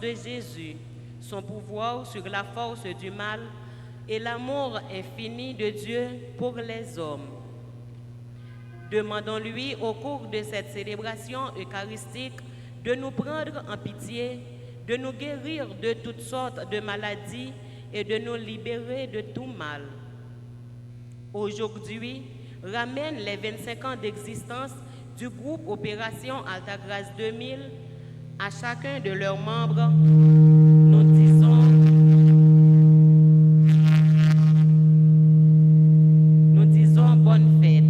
de Jésus, son pouvoir sur la force du mal et l'amour infini de Dieu pour les hommes. Demandons-lui au cours de cette célébration eucharistique de nous prendre en pitié, de nous guérir de toutes sortes de maladies et de nous libérer de tout mal. Aujourd'hui, ramène les 25 ans d'existence du groupe Opération Altagrace 2000 à chacun de leurs membres. Nous disons bonne fête.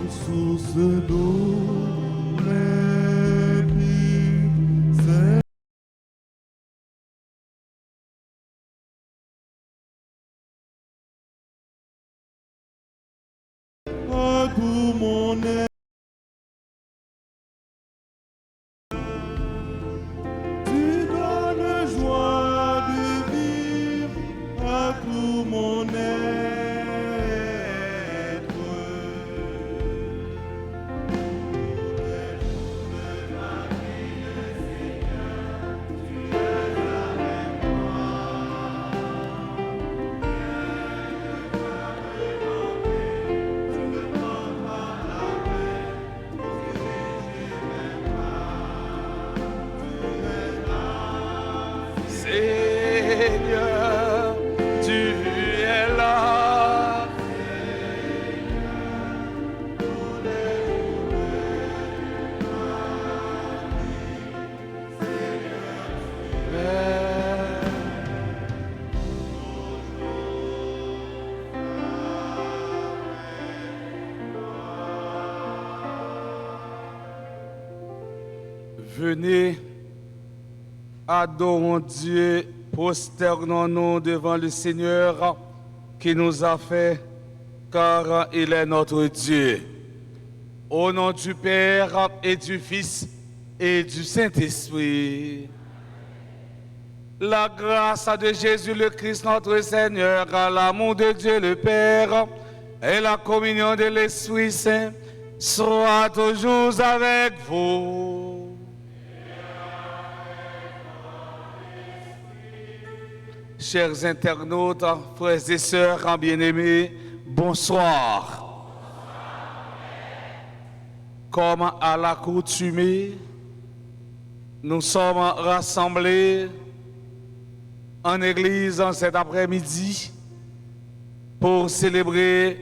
Source d'eau, c'est à tout mon être. Tu donnes joie de vivre à tout mon être. Seigneur, tu es là. Venez, adorons Dieu, prosternons-nous devant le Seigneur qui nous a fait, car il est notre Dieu. Au nom du Père et du Fils et du Saint-Esprit. La grâce de Jésus le Christ notre Seigneur, l'amour de Dieu le Père et la communion de l'Esprit Saint soient toujours avec vous. Chers internautes, frères et sœurs bien-aimés, bonsoir. Comme à l'accoutumée, nous sommes rassemblés en église en cet après-midi pour célébrer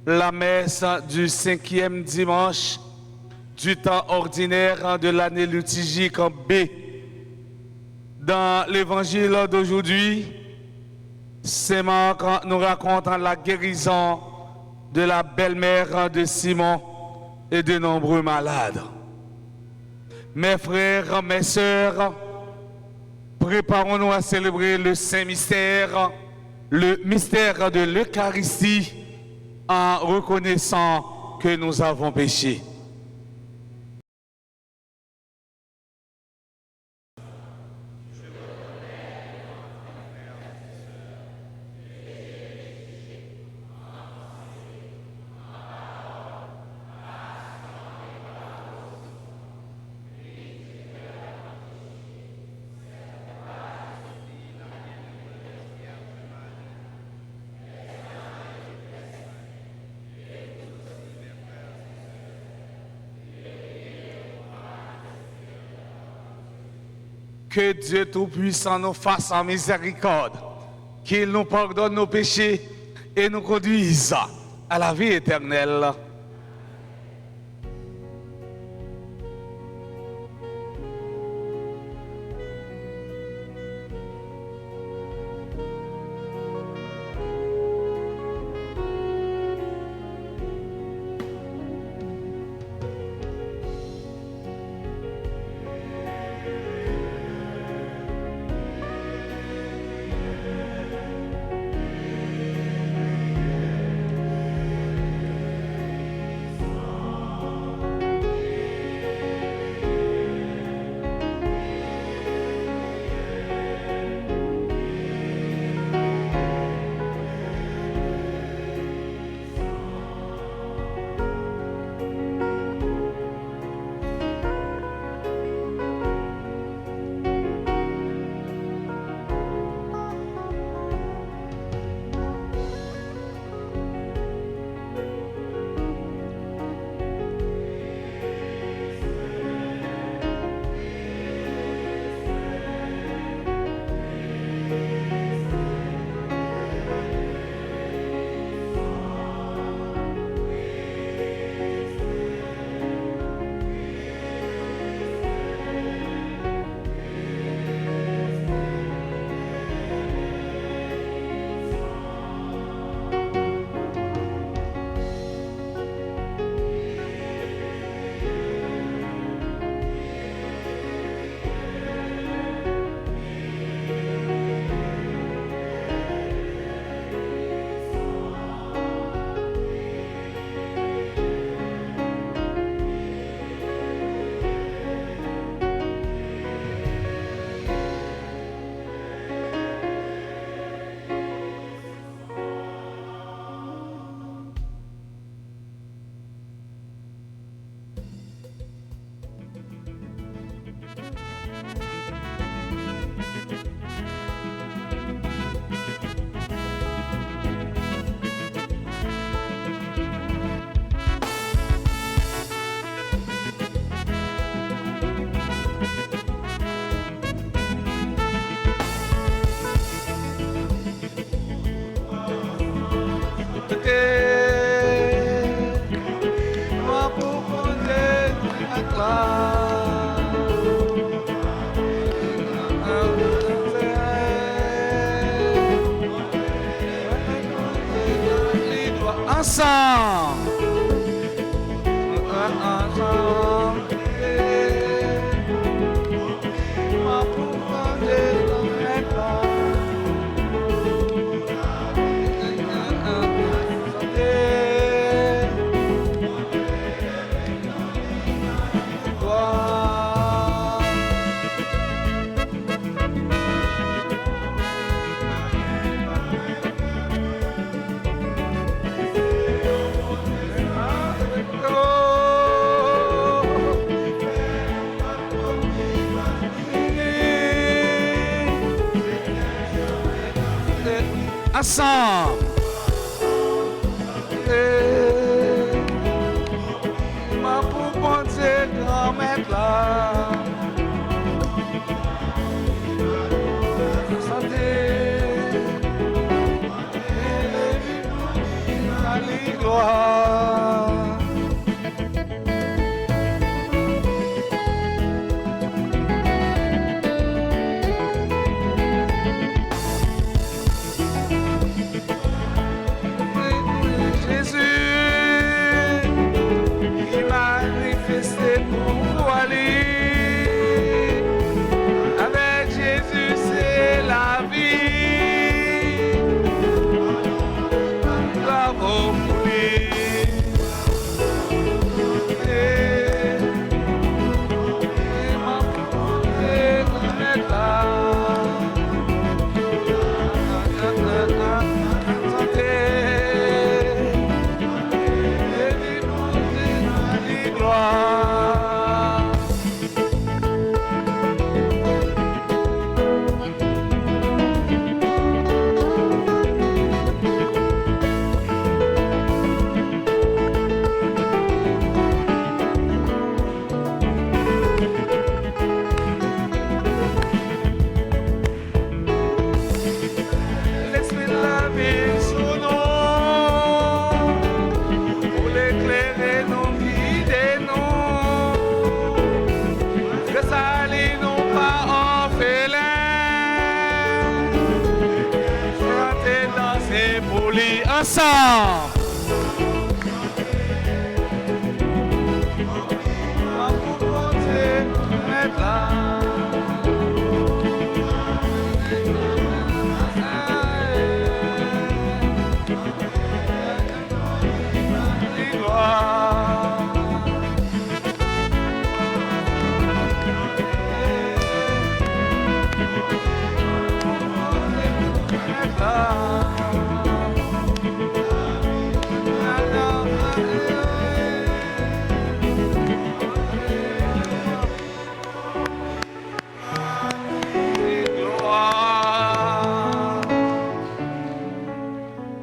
la messe du 5e dimanche du temps ordinaire de l'année liturgique B. Dans l'évangile d'aujourd'hui, Saint Marc nous raconte la guérison de la belle-mère de Simon et de nombreux malades. Mes frères, mes sœurs, préparons-nous à célébrer le Saint Mystère, le mystère de l'Eucharistie, en reconnaissant que nous avons péché. Que Dieu Tout-Puissant nous fasse en miséricorde, qu'il nous pardonne nos péchés et nous conduise à la vie éternelle. Ensemble. Ma pour bon Dieu, grand maître là. Santé. Allez, gloire. lui ensemble.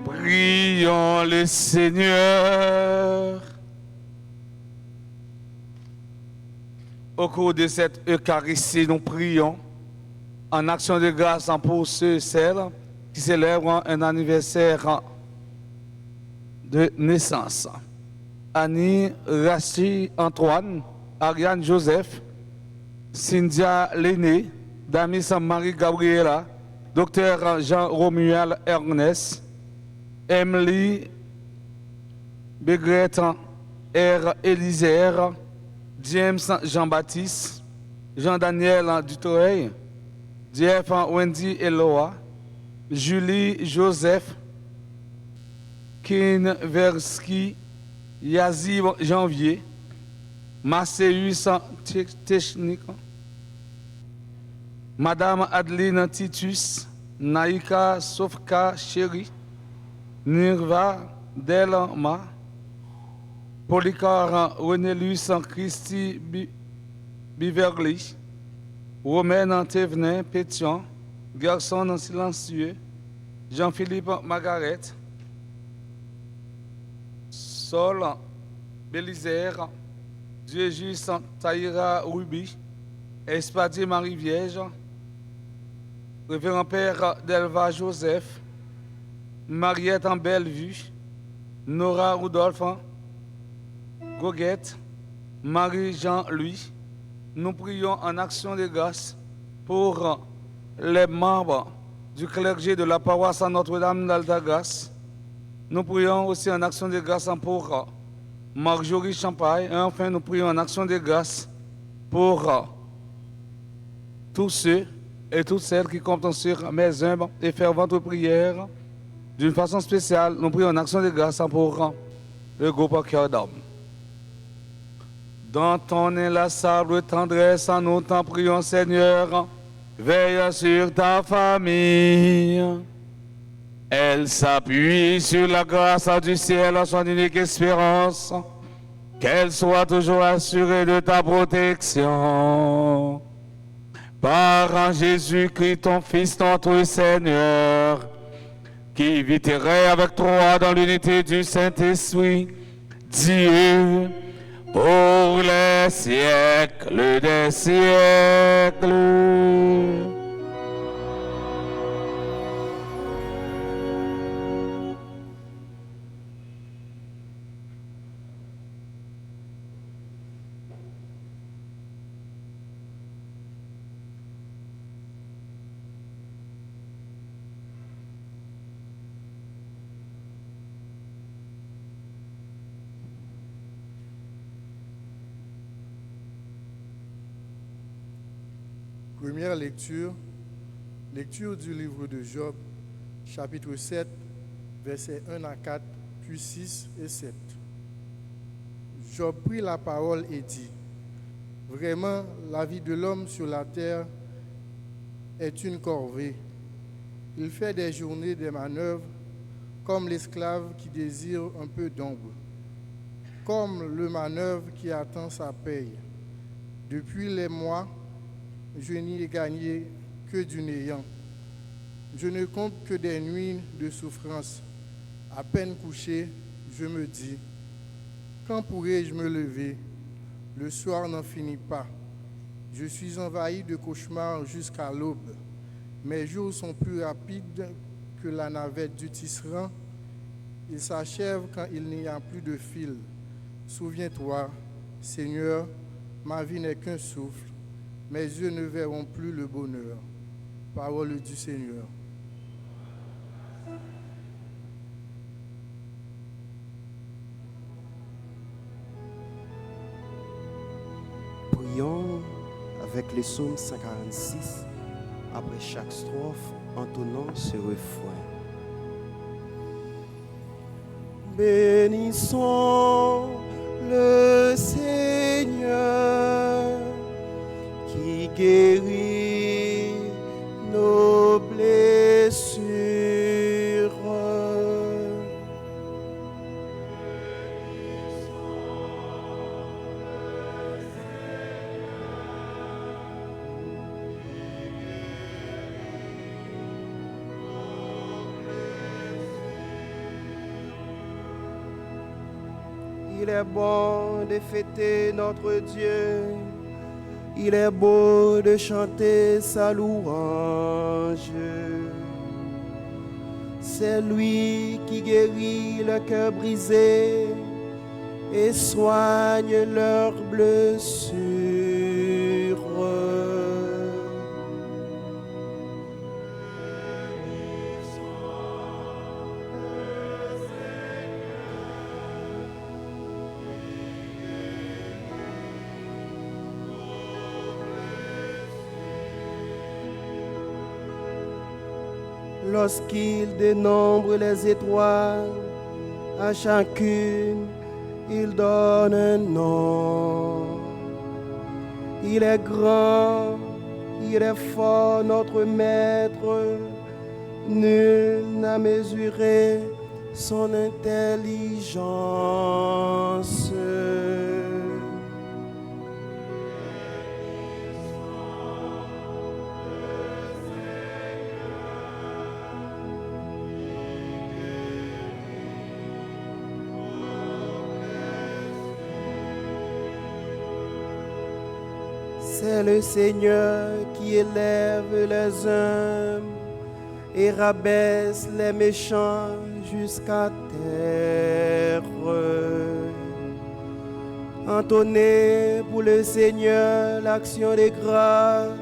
Prions le Seigneur. Au cours de cette Eucharistie, nous prions en action de grâce pour ceux et celles qui célèbrent un anniversaire de naissance. Annie, Rachid, Antoine, Ariane, Joseph, Cynthia, Léné, Damis, Marie-Gabriela, Docteur Jean-Romuald Ernest, Emily, Begrette, R. Élisère, James Jean-Baptiste, Jean-Daniel Dutoeil, Jeff Wendy Eloa, Julie Joseph, Ken Verski, Yazib Janvier, Macéus Technique, Madame Adeline Titus, Naïka Sofka Chéri, Nirva Delma, Polycar Renélus Christy Biverly, Romaine Thévenin Pétion, Garçon silencieux, Jean-Philippe Margaret, Sol Bélisère, Dieu juste Taïra Ruby, Espadier Marie Vierge, Révérend Père Delva Joseph, Mariette en Bellevue, Nora Rudolph, Goguette, Marie-Jean-Louis. Nous prions en action de grâce pour les membres du clergé de la paroisse à Notre-Dame d'Altagrace. Nous prions aussi en action de grâce pour Marjorie Champagne. Et enfin, nous prions en action de grâce pour tous ceux et toutes celles qui comptent sur mes humbles et ferventes prières. D'une façon spéciale, nous prions en action de grâce pour le groupe Cœur d'Homme. Dans ton inlassable tendresse, nous t'en prions, Seigneur, veille sur ta famille. Elle s'appuie sur la grâce du ciel, son unique espérance, qu'elle soit toujours assurée de ta protection. Par Jésus-Christ, ton Fils, notre Seigneur, qui viterait avec toi dans l'unité du Saint-Esprit, Dieu, pour les siècles des siècles. Première lecture, lecture du livre de Job, chapitre 7, versets 1 à 4, puis 6 et 7. Job prit la parole et dit, « Vraiment, la vie de l'homme sur la terre est une corvée. Il fait des journées des manœuvres comme l'esclave qui désire un peu d'ombre, comme le manœuvre qui attend sa paye. Depuis les mois, je n'y ai gagné que du néant. Je ne compte que des nuits de souffrance. À peine couché, je me dis, quand pourrai-je me lever? Le soir n'en finit pas. Je suis envahi de cauchemars jusqu'à l'aube. Mes jours sont plus rapides que la navette du tisserand. Ils s'achèvent quand il n'y a plus de fil. Souviens-toi, Seigneur, ma vie n'est qu'un souffle. Mes yeux ne verront plus le bonheur. Parole du Seigneur. avec les psaumes 146 après chaque strophe, entonnant ce refrain. Bénissons le Seigneur qui guérit nos blessures. Il est bon de fêter notre Dieu, il est beau de chanter sa louange. C'est lui qui guérit le cœur brisé et soigne leurs blessures. Lorsqu'il dénombre les étoiles, à chacune il donne un nom. Il est grand, il est fort, notre maître. Nul n'a mesuré son intelligence. C'est le Seigneur qui élève les hommes et rabaisse les méchants jusqu'à terre. Entonnez pour le Seigneur l'action des grâces,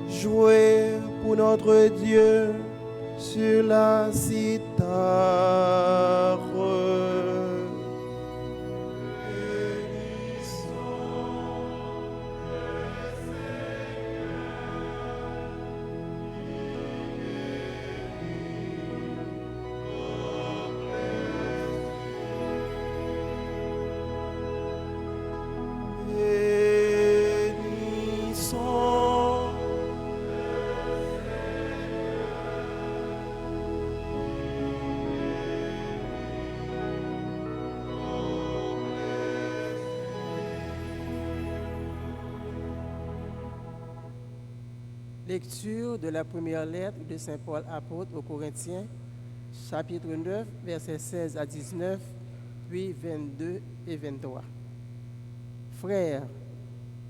jouez pour notre Dieu sur la cithare. Lecture de la première lettre de Saint Paul apôtre aux Corinthiens, chapitre 9, versets 16 à 19, puis 22 et 23. Frères,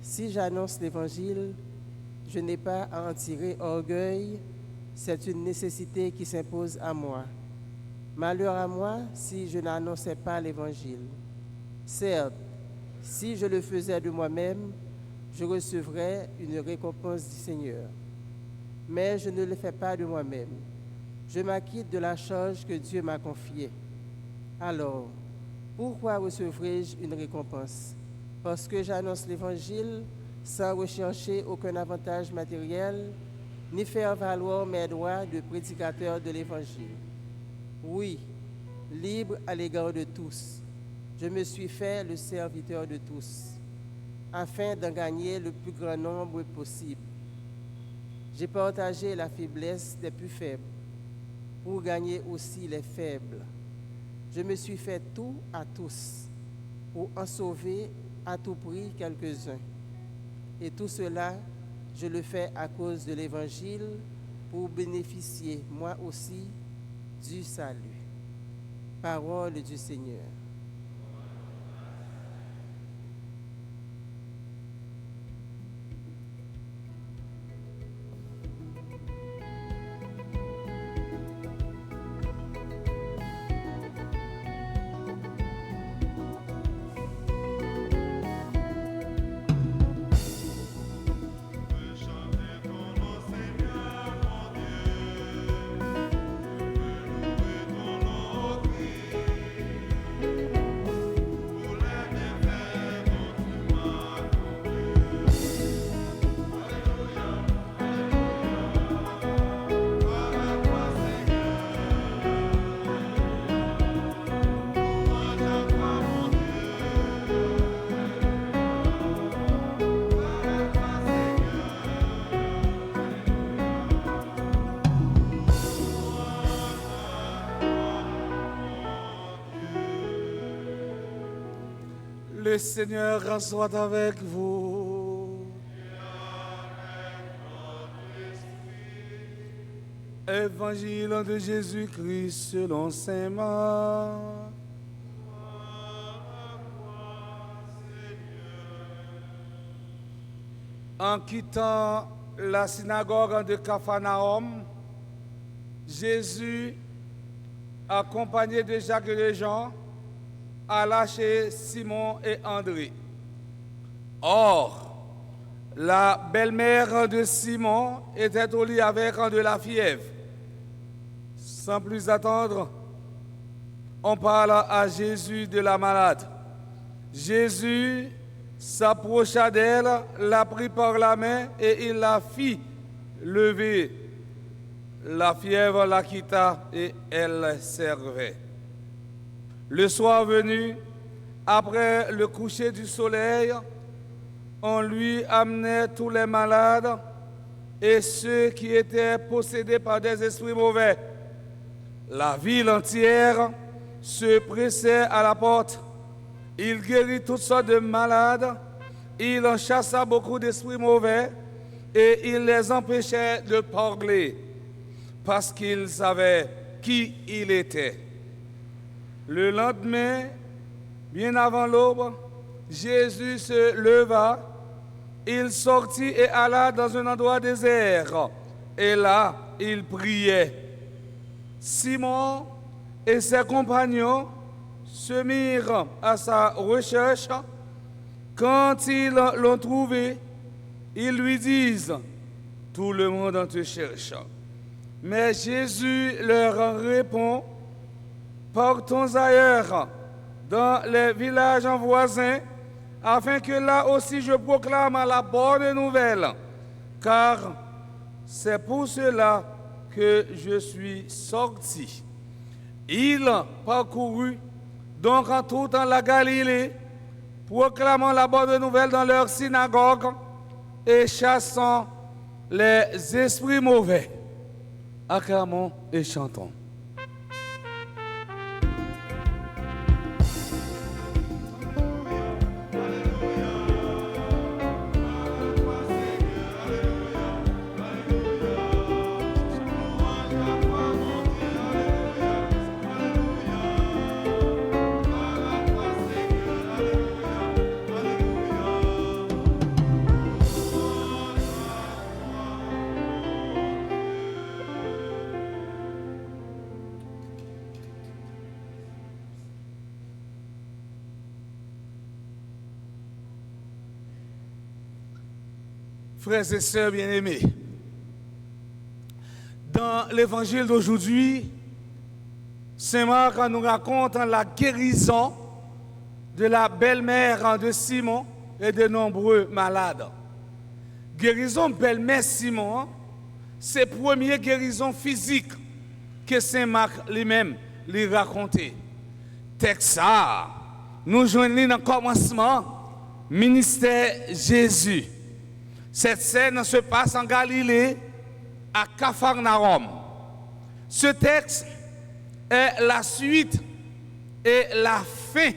si j'annonce l'Évangile, je n'ai pas à en tirer orgueil, c'est une nécessité qui s'impose à moi. Malheur à moi si je n'annonçais pas l'Évangile. Certes, si je le faisais de moi-même, je recevrais une récompense du Seigneur. Mais je ne le fais pas de moi-même. Je m'acquitte de la charge que Dieu m'a confiée. Alors, pourquoi recevrai-je une récompense? Parce que j'annonce l'Évangile sans rechercher aucun avantage matériel, ni faire valoir mes droits de prédicateur de l'Évangile. Oui, libre à l'égard de tous, je me suis fait le serviteur de tous, afin d'en gagner le plus grand nombre possible. J'ai partagé la faiblesse des plus faibles pour gagner aussi les faibles. Je me suis fait tout à tous pour en sauver à tout prix quelques-uns. Et tout cela, je le fais à cause de l'Évangile pour bénéficier moi aussi du salut. Parole du Seigneur. Le Seigneur soit avec vous. Évangile de Jésus-Christ selon saint Marc. En quittant la synagogue de Capharnaüm, Jésus, accompagné de Jacques et de Jean, alla chez Simon et André. Or, la belle-mère de Simon était au lit avec de la fièvre. Sans plus attendre, on parle à Jésus de la malade. Jésus s'approcha d'elle, la prit par la main et il la fit lever. La fièvre la quitta et elle servait. Le soir venu, après le coucher du soleil, on lui amenait tous les malades et ceux qui étaient possédés par des esprits mauvais. La ville entière se pressait à la porte. Il guérit toutes sortes de malades, il en chassa beaucoup d'esprits mauvais et il les empêchait de parler parce qu'ils savaient qui il était. Le lendemain, bien avant l'aube, Jésus se leva, il sortit et alla dans un endroit désert et là, il priait. Simon et ses compagnons se mirent à sa recherche. Quand ils l'ont trouvé, ils lui disent « Tout le monde te cherche ». Mais Jésus leur répond « Partons ailleurs, dans les villages voisins, afin que là aussi je proclame la bonne nouvelle, car c'est pour cela que je suis sorti. » Il parcourut donc en tout dans la Galilée, proclamant la bonne nouvelle dans leur synagogue et chassant les esprits mauvais. Acclamons et chantons. Frères et sœurs bien-aimés, dans l'évangile d'aujourd'hui, Saint Marc nous raconte la guérison de la belle-mère de Simon et de nombreux malades. Guérison belle-mère Simon, c'est la première guérison physique que Saint Marc lui-même lui racontait. Texte ça, nous joignons dans le commencement, ministère Jésus. Cette scène se passe en Galilée, à Capharnaüm. Ce texte est la suite et la fin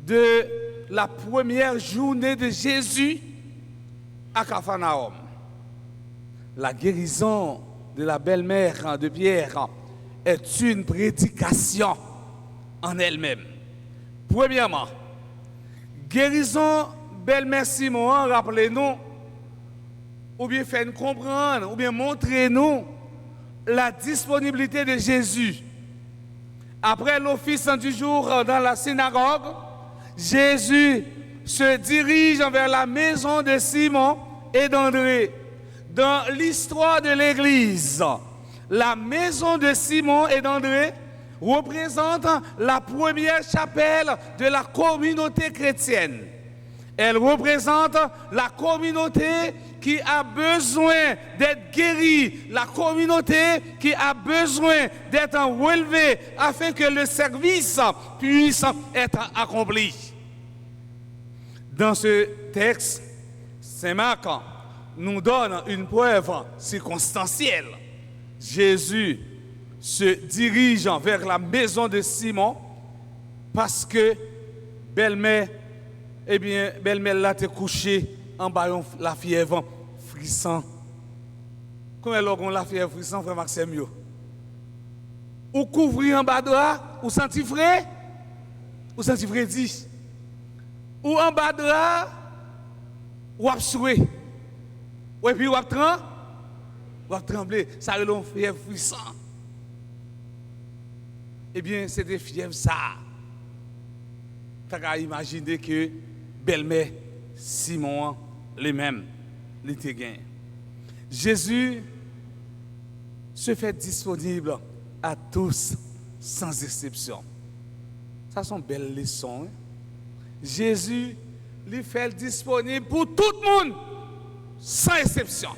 de la première journée de Jésus à Capharnaüm. La guérison de la belle-mère de Pierre est une prédication en elle-même. Premièrement, guérison belle-mère Simon, rappelez-nous, ou bien faire nous comprendre, ou bien montrer-nous la disponibilité de Jésus. Après l'office du jour dans la synagogue, Jésus se dirige vers la maison de Simon et d'André. Dans l'histoire de l'Église, la maison de Simon et d'André représente la première chapelle de la communauté chrétienne. Elle représente la communauté qui a besoin d'être guérie, la communauté qui a besoin d'être relevée afin que le service puisse être accompli. Dans ce texte, Saint Marc nous donne une preuve circonstancielle. Jésus se dirige vers la maison de Simon parce que belle-mère, eh bien, belle-mère là t'es couchée en bas la fièvre frisson. Comment l'on la fièvre frisson, frère Maxime yo? Ou couvrir en bas de là, ou senti frais, ou senti frédi. Ou en bas de là, ou ap soué. Ou puis ou ap trembler, ça relon fièvre frisson. Eh bien, c'est des fièvres ça. T'as qu'à imaginer que belle-mère Simon les mêmes les te gagne. Jésus se fait disponible à tous sans exception. Ça sont belles leçons. Hein? Jésus lui fait disponible pour tout le monde sans exception.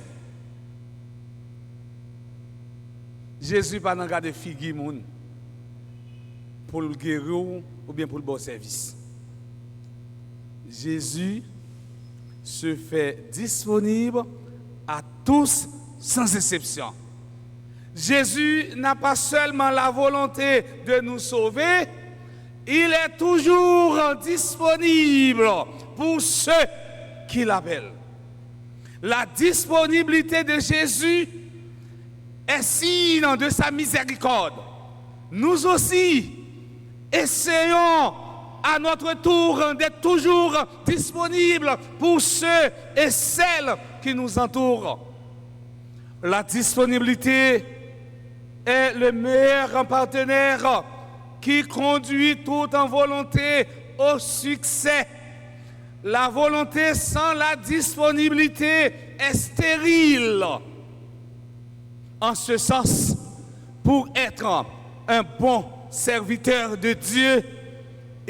Jésus pas dans garder figure monde pour le guérir ou bien pour le bon service. Jésus se fait disponible à tous sans exception. Jésus n'a pas seulement la volonté de nous sauver, il est toujours disponible pour ceux qui l'appellent. La disponibilité de Jésus est signe de sa miséricorde. Nous aussi, essayons à notre tour d'être toujours disponibles pour ceux et celles qui nous entourent. La disponibilité est le meilleur partenaire qui conduit tout en volonté au succès. La volonté sans la disponibilité est stérile. En ce sens, pour être un bon serviteur de Dieu,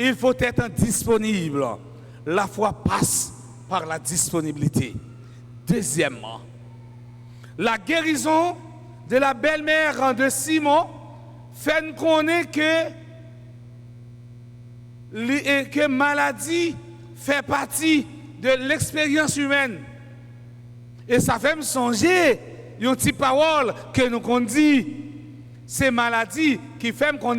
il faut être disponible. La foi passe par la disponibilité. Deuxièmement, la guérison de la belle-mère de Simon fait nous connaître que maladie fait partie de l'expérience humaine. Et ça fait me songer une petite parole que nous dit, c'est maladie qui fait qu'on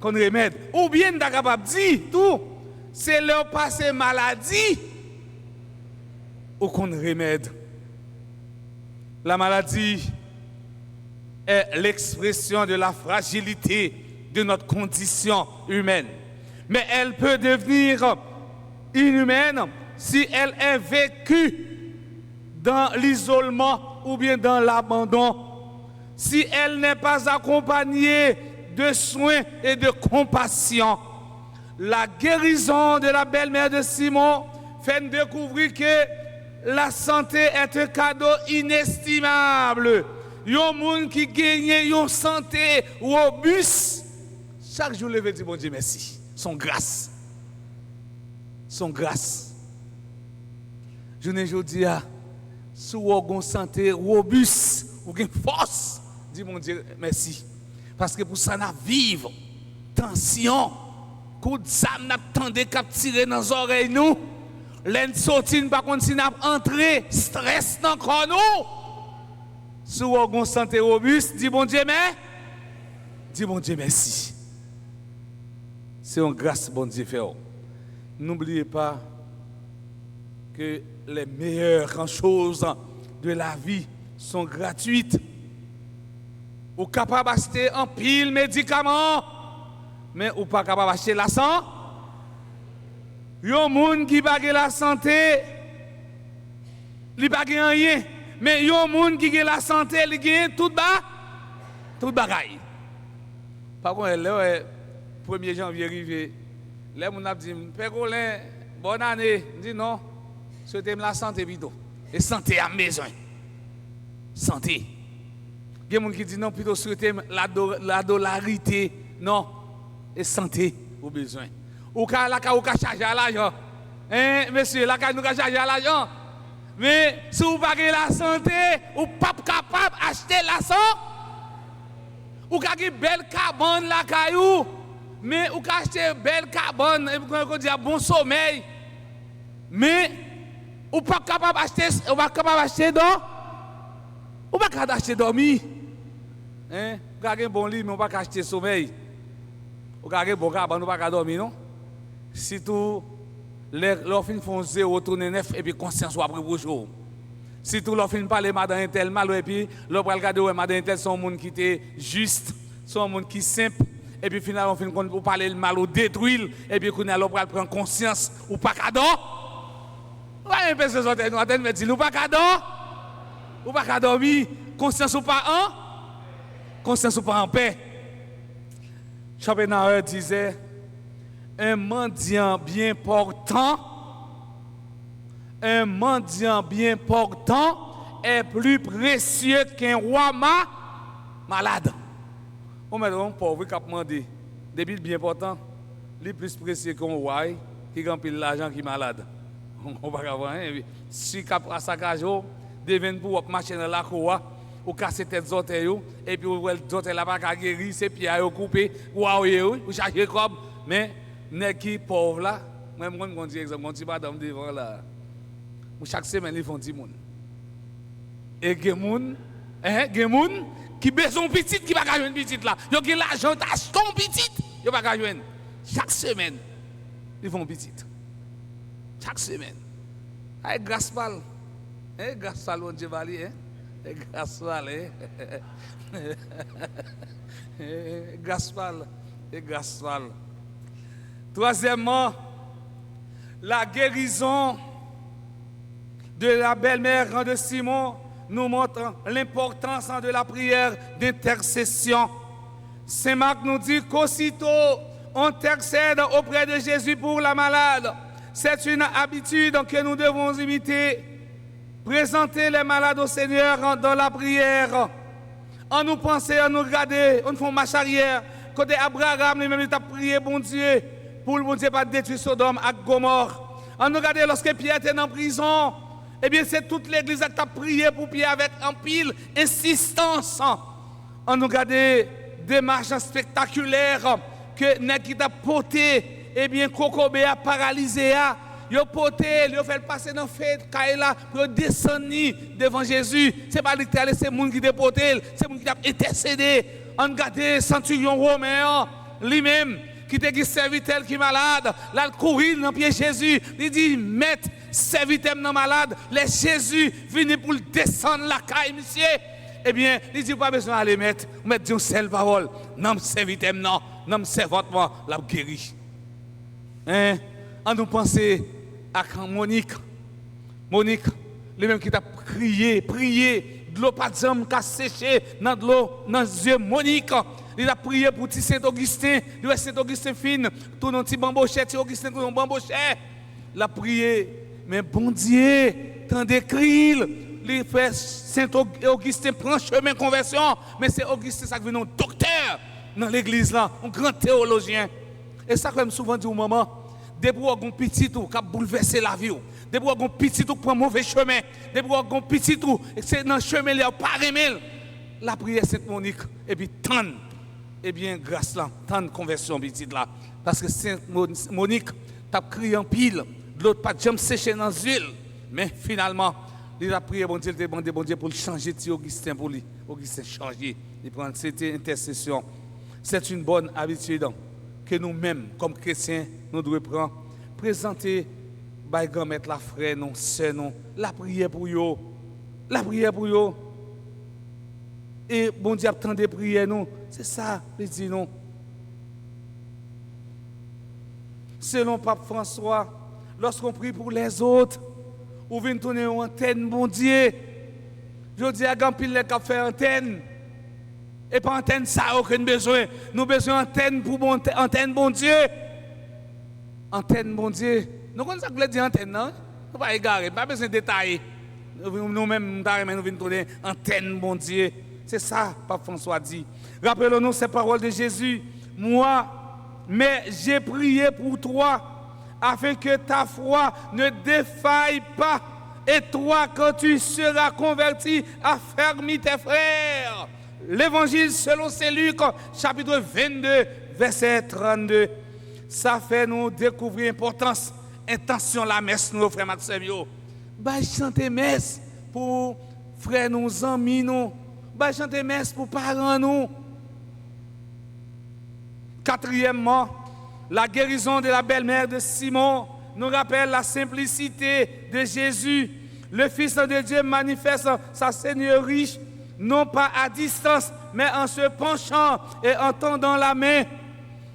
remède. Ou bien nous sommes capables de dire tout, c'est leur passé maladie ou qu'on remède. La maladie est l'expression de la fragilité de notre condition humaine. Mais elle peut devenir inhumaine si elle est vécue dans l'isolement ou bien dans l'abandon. Si elle n'est pas accompagnée de soins et de compassion. La guérison de la belle-mère de Simon fait nous découvrir que la santé est un cadeau inestimable. Il y a des gens qui gagnent une santé robuste. Chaque jour, le dit bon Dieu merci. Son grâce. Son grâce. Je ne dis pas, si vous avez une santé robuste, vous avez une force, dis mon Dieu merci. Parce que pour ça, nous vivons tension, coup de zam, nous attendons qu'à tirer dans les oreilles, nous. L'en sorti, par contre, si nous entré, stress dans le corps, nous. Si vous avez une santé robuste, dis bon Dieu merci. Dis bon Dieu merci. C'est une grâce, bon Dieu, fait. N'oubliez pas que les meilleures choses de la vie sont gratuites. Ou capable d'acheter un pile médicament, mais ou pas capable d'acheter la santé. Il y a des gens qui n'ont pas la santé, ils n'ont pas rien. Mais il y a des gens qui ont la santé, ils ont tout bagaille. Par contre, le 1er janvier arrivé, les gens ont dit, Pégolin, bonne année. Je dis non, souhaitez la santé plutôt. Et santé à maison. Santé. Il y a des gens qui disent non, plutôt souhaiter la dollarité. Non, et santé au besoin. Ou ka charger l'argent. Hein, monsieur, la ka nous ka charger l'argent. Mais si vous n'avez pas la santé, vous n'êtes pas capable d'acheter la santé. Ou ka ki belle cabane la caillou. Mais ou ka acheter belle cabane et vous dire bon sommeil. Mais ou pas capable d'acheter, ou pas capable d'acheter donc. Ou pas capable d'acheter dormir. Hein? Vous avez un bon lit, mais vous n'avez pas acheter sommeil. Vous avez un bon cabane, vous n'avez pas dormir, non? Si tout, leur fin font 0, tourner 9, et puis conscience ou après pour jour. Si tout, leur fin parler madame tel mal, et puis leur pral regarder ouais madame tel son monde qui était juste, son monde qui simple, et puis finalement fin pour parler le mal ou détruire, et puis qu'on a leur pral prendre conscience ou pas cadeau. Ouais, personne nous attend me dire ou pas cadeau. Ou pas dormir, conscience ou pas en conscience ou pas en paix. Schopenhauer disait un mendiant bien portant est plus précieux qu'un roi malade. On met un pauvre qui a demandé, depuis bien portant, il est plus précieux qu'un roi qui a pile l'argent qui est malade. On va pas voir, si cap à saccage, devient pour marcher dans la cour, ou casser tête orteils, et puis ou orteils là pas guérir, ses pieds coupés, ou charger comme, mais n'est qui pauvre là, moi on dit exemple, mon petit madame devant là. Chaque semaine ils font 10 moun. Et gen moun qui besoin petite qui pas ka joindre petite là. Yo gen l'argent t'achète ton petite, yo pas ka joindre. Chaque semaine ils font petite. Chaque semaine. Ay Gaspal. Gaspal on Djebali Gaspal Gaspal. Troisièmement, la guérison de la belle-mère de Simon nous montre l'importance de la prière d'intercession. Saint Marc nous dit qu'aussitôt on intercède auprès de Jésus pour la malade. C'est une habitude que nous devons imiter. Présenter les malades au Seigneur dans la prière. En nous penser, en nous regarder, on fait marche arrière. Côté Abraham, lui-même, il a prié, bon Dieu, pour le bon Dieu pas détruire Sodome et Gomorrhe. En nous regarder, lorsque Pierre était en prison, eh bien, c'est toute l'église qui a prié pour Pierre avec un pile insistance. En nous regarder des marches spectaculaires que qui t'a porté, eh bien, Kokobé a paralysé. Yo porté, yo fait passer dans fête Kaila pour descendre devant Jésus. C'est pas littéral, c'est monde qui déporté, c'est monde qui a intercédé. On regarde centurion romain lui-même qui était serviteur qui est malade, là il courir dans pied Jésus, il dit maître serviteur non malade, laisse Jésus venir pour descendre la caille monsieur. Eh bien, il dit pas besoin d'aller mettre une seule parole, non serviteur non servante moi la guéri. Hein? On nous penser à Monique, lui-même qui t'a prié, de l'eau pas de jambe qui a séché dans l'eau, dans les yeux. Monique, il a prié pour petit Saint-Augustin, le Saint-Augustin fin, tout un petit bambochet, Saint-Augustin, tout un bambochet. Il a prié, mais bon Dieu, tant d'écrire, il fait Saint-Augustin prend chemin conversion, mais c'est Augustin ça qui vient un docteur dans l'église là, un grand théologien. Et ça, comme souvent dit au maman, des pour un petit tout qui a bouleversé la vie, des pour un petit tout qui prend mauvais chemin, des pour un petit tout c'est dans le chemin là pas remel. La prière Sainte Monique et puis tant et bien grâce là, tant de conversion petite là parce que Sainte Monique t'a crié en pile, de l'autre pas jamais séché dans l'huile, mais finalement il a prié bon Dieu, il a demandé bon Dieu pour changer petit Augustin pour lui. Augustin changer, il prend cette intercession. C'est une bonne habitude que nous-mêmes, comme chrétiens, nous devons prendre, présenter, by grand-mère, la frère, nos sœurs, la prière pour eux. La prière pour eux. Et bon Dieu attend des prières, nous. C'est ça, il dit non. Selon Pape François, lorsqu'on prie pour les autres, on vient tourner une antenne, bon Dieu. Je dis à Gampil, les qui fait antenne. Et pas antenne, ça n'a aucun besoin. Nous avons besoin d'antenne pour antenne, bon Dieu. Antenne, bon Dieu. Nous connaissons ça que veut dire antenne, non? Nous ne pas égarer, pas besoin de détailler. Nous-mêmes, nous venons donner antenne, bon Dieu. C'est ça, Pape François dit. Rappelons-nous ces paroles de Jésus. Moi, mais j'ai prié pour toi, afin que ta foi ne défaille pas. Et toi, quand tu seras converti, affermis tes frères. L'évangile selon Saint Luc, chapitre 22, verset 32. Ça fait nous découvrir l'importance, intention la messe, nous, frères Maxime. Bah, chanter messe pour frères, nous, amis, nous. Bah, chanter messe pour parents, nous. Quatrièmement, La guérison de la belle-mère de Simon nous rappelle la simplicité de Jésus. Le Fils de Dieu manifeste sa seigneurie, non pas à distance, mais en se penchant et en tendant la main.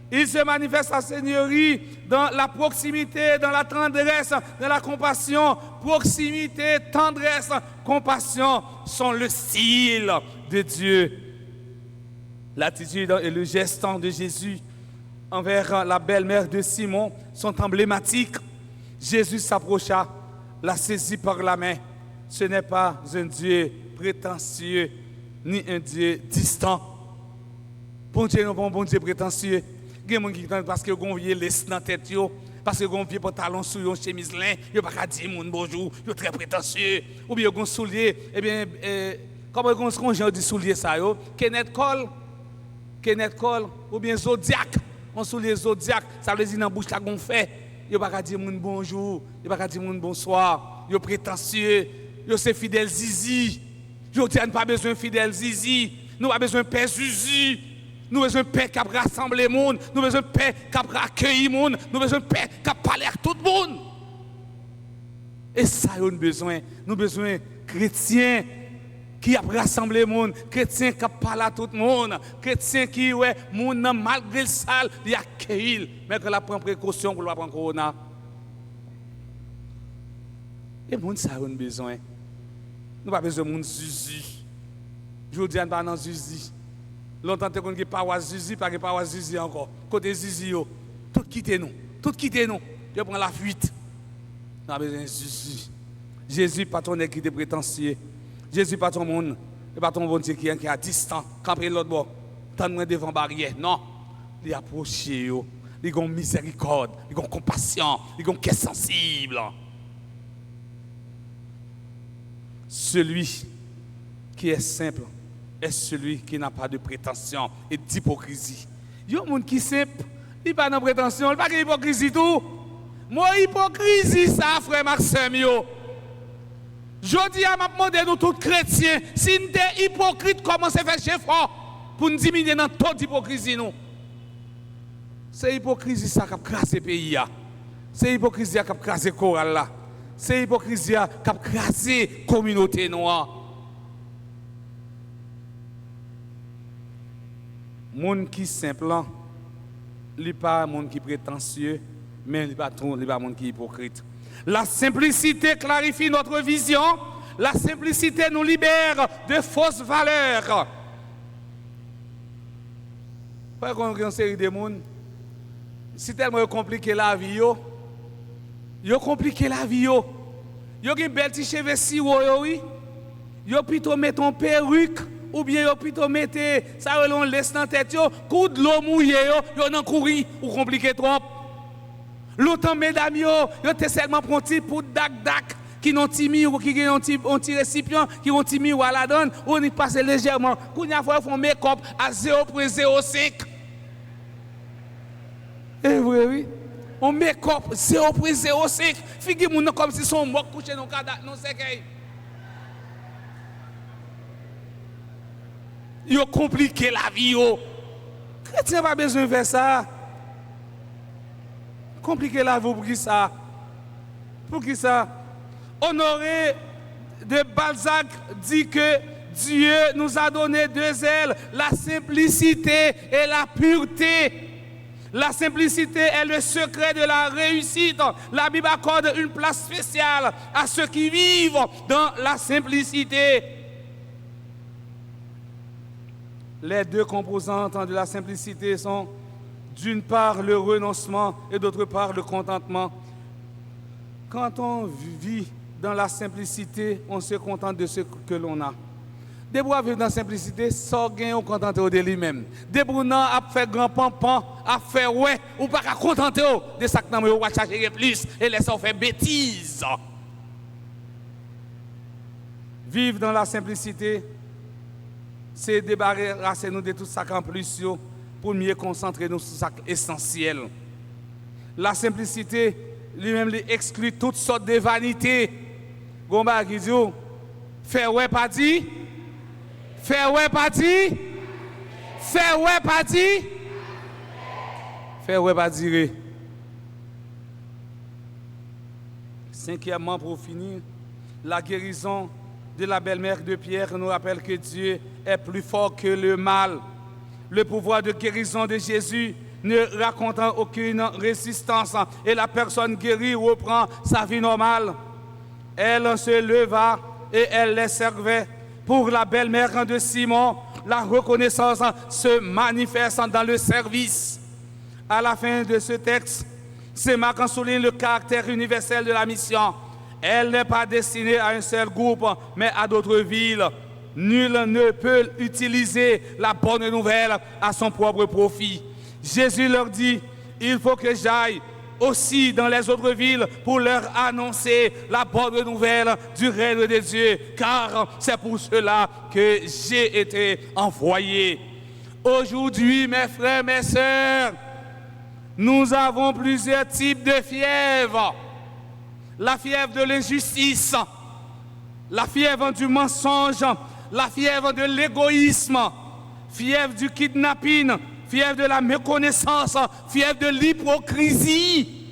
Il se manifeste sa seigneurie dans la proximité, dans la tendresse, dans la compassion. Proximité, tendresse, compassion sont le style de Dieu. L'attitude et le geste de Jésus envers la belle-mère de Simon sont emblématiques. Jésus s'approcha, la saisit par la main. Ce n'est pas un Dieu prétentieux, ni un Dieu distant. Bon Dieu, non, bon Dieu prétentieux. Il y a des gens qui disent parce que vous avez laissé dans la tête, parce que vous avez un pantalon sur une chemise lin, vous n'avez pas dire bonjour, vous êtes très prétentieux. Ou bien vous avez un soulier, eh bien, comment on dit soulier ça, Kenneth Cole, ou bien Zodiac, on soulier Zodiac, ça veut dire dans la bouche, qu'on fait. Vous n'avez pas dire bonjour, vous n'avez pas dire bonsoir, vous êtes prétentieux, vous êtes fidèle zizi. Je dis, nous n'avons pas besoin de fidèle zizi, nous n'avons pas besoin de père zizi. Nous avons besoin de paix qui a rassemblé le monde. Nous avons besoin de paix qui a accueilli le monde. Nous avons besoin de paix qui a parlé à tout le monde. Et ça, nous avons besoin. Nous avons besoin de chrétiens qui a rassemblé le monde. Chrétiens qui a parlé à tout le monde. Chrétiens qui, ouais, monde malgré le sale, il accueille. Mais que la prend précaution pour ne pas prendre corona. Et le monde, ça, nous avons besoin. Nous n'avons pas besoin de monde zizi. Je vous dis, nous n'avons pas besoin de zizi. Longtemps, tu n'as pas de zizi, pas de zizi encore. Côté zizi, tout quittez nous. Tout quittez nous. Je prends la fuite. On a besoin de zizi. Jésus, pas ton qui est prétentieux. Jésus, pas ton monde. Et pas ton bon Dieu qui est à distance. Camper l'autre bord. Tant devant barrière. Non. Il approche. Il a miséricorde. Il a compassion. Il a un cœur sensible. Celui qui est simple est celui qui n'a pas de prétention et d'hypocrisie. Il y a un monde qui est simple, il n'a pas de prétention, il n'a pas d'hypocrisie tout. Moi, hypocrisie, ça, frère Maxime, yo. Je dis à ma demande, nous tous chrétiens, si nous sommes hypocrites, comment c'est fait chez fort pour nous diminuer dans le taux d'hypocrisie, nous? C'est hypocrisie ça qui a crasé le pays. C'est hypocrisie qui a crasé le choral. C'est hypocrisie qui a crasé la communauté noire. Monde qui simple, il n'est pas monde qui prétentieux, mais il n'est pas monde qui hypocrite. La simplicité clarifie notre vision. La simplicité nous libère de fausses valeurs. Pas qu'on a une série de monde. Si tellement compliqué la vie, yo compliqué la vie, yo une belle petite cheveux si oui. Yo plutôt mettre ton perruque. Ou bien yo plutôt mettez ça on laisse dans tête yo coup de l'eau mouillé yo nan courir ou compliqué trop. Longtemps mesdames yo te seulement prend petit pour dac qui non timi ou qui un petit récipient qui ont timi ou à la donne on y passe légèrement. Kounya fois font make-up à 0.05. Eh oui. On make-up 0.05. Figi moun comme si son mok couché dans kada non séquille. Ils ont compliqué la vie. Les chrétiens n'ont pas besoin de faire ça. Compliquer la vie pour qui ça? Pour qui ça? Honoré de Balzac dit que Dieu nous a donné deux ailes, la simplicité et la pureté. La simplicité est le secret de la réussite. La Bible accorde une place spéciale à ceux qui vivent dans la simplicité. Les deux composantes de la simplicité sont d'une part le renoncement et d'autre part le contentement. Quand on vit dans la simplicité, on se contente de ce que l'on a. Debout vivre dans la simplicité, sans gain, on contente de lui-même. Debout a fait grand pampan, a fait ouais, ou pas qu'à contenter de ça que nous va chercher plus et laisser faire bêtises. Vivre dans la simplicité, c'est débarrasser nous de tout ça en plus pour mieux concentrer nous sur ça essentiel. La simplicité lui-même exclut toutes sortes de vanités. Gomba qui dit, faire ouais pas dit, faire ouais pas dit, faire ouais pas dit, Faire ouais pas dire. Cinquièmement, pour finir, la guérison de la belle-mère de Pierre nous rappelle que Dieu est plus fort que le mal. Le pouvoir de guérison de Jésus ne racontant aucune résistance et la personne guérie reprend sa vie normale. Elle se leva et elle les servait. Pour la belle-mère de Simon, la reconnaissance se manifeste dans le service. À la fin de ce texte, c'est Marc en souligne le caractère universel de la mission. Elle n'est pas destinée à un seul groupe, mais à d'autres villes. Nul ne peut utiliser la bonne nouvelle à son propre profit. Jésus leur dit, il faut que j'aille aussi dans les autres villes pour leur annoncer la bonne nouvelle du règne de Dieu, car c'est pour cela que j'ai été envoyé. Aujourd'hui, mes frères, mes sœurs, nous avons plusieurs types de fièvre. La fièvre de l'injustice, la fièvre du mensonge, la fièvre de l'égoïsme, fièvre du kidnapping, fièvre de la méconnaissance, fièvre de l'hypocrisie,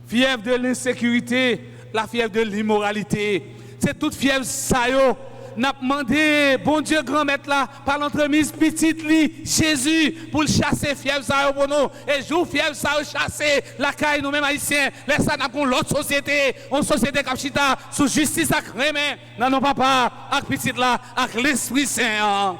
fièvre de l'insécurité, la fièvre de l'immoralité. C'est toute fièvre ça yo. N'a demandé, bon Dieu grand maître là, par l'entremise petite li, Jésus, pour le chasser fièvre ça yo pour nous. Et jour fièvre ça yo chasser, la caille nous mêmes haïtiens, laisse ça dans l'autre société, une société capchita, sous justice ak remè, nan non papa, ak petite là, ak l'Esprit Saint.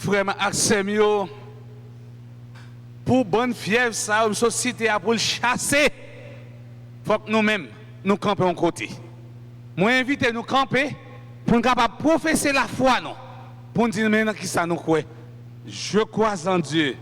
Frère Axemio, pour bonne fièvre, ça, une société a pour le chasser, il faut que nous-mêmes, nous campions un côté. Moi, invite nous camper pour nous capables de professer la foi, non. Pour nous dire maintenant qui ça nous croit. Je crois en Dieu.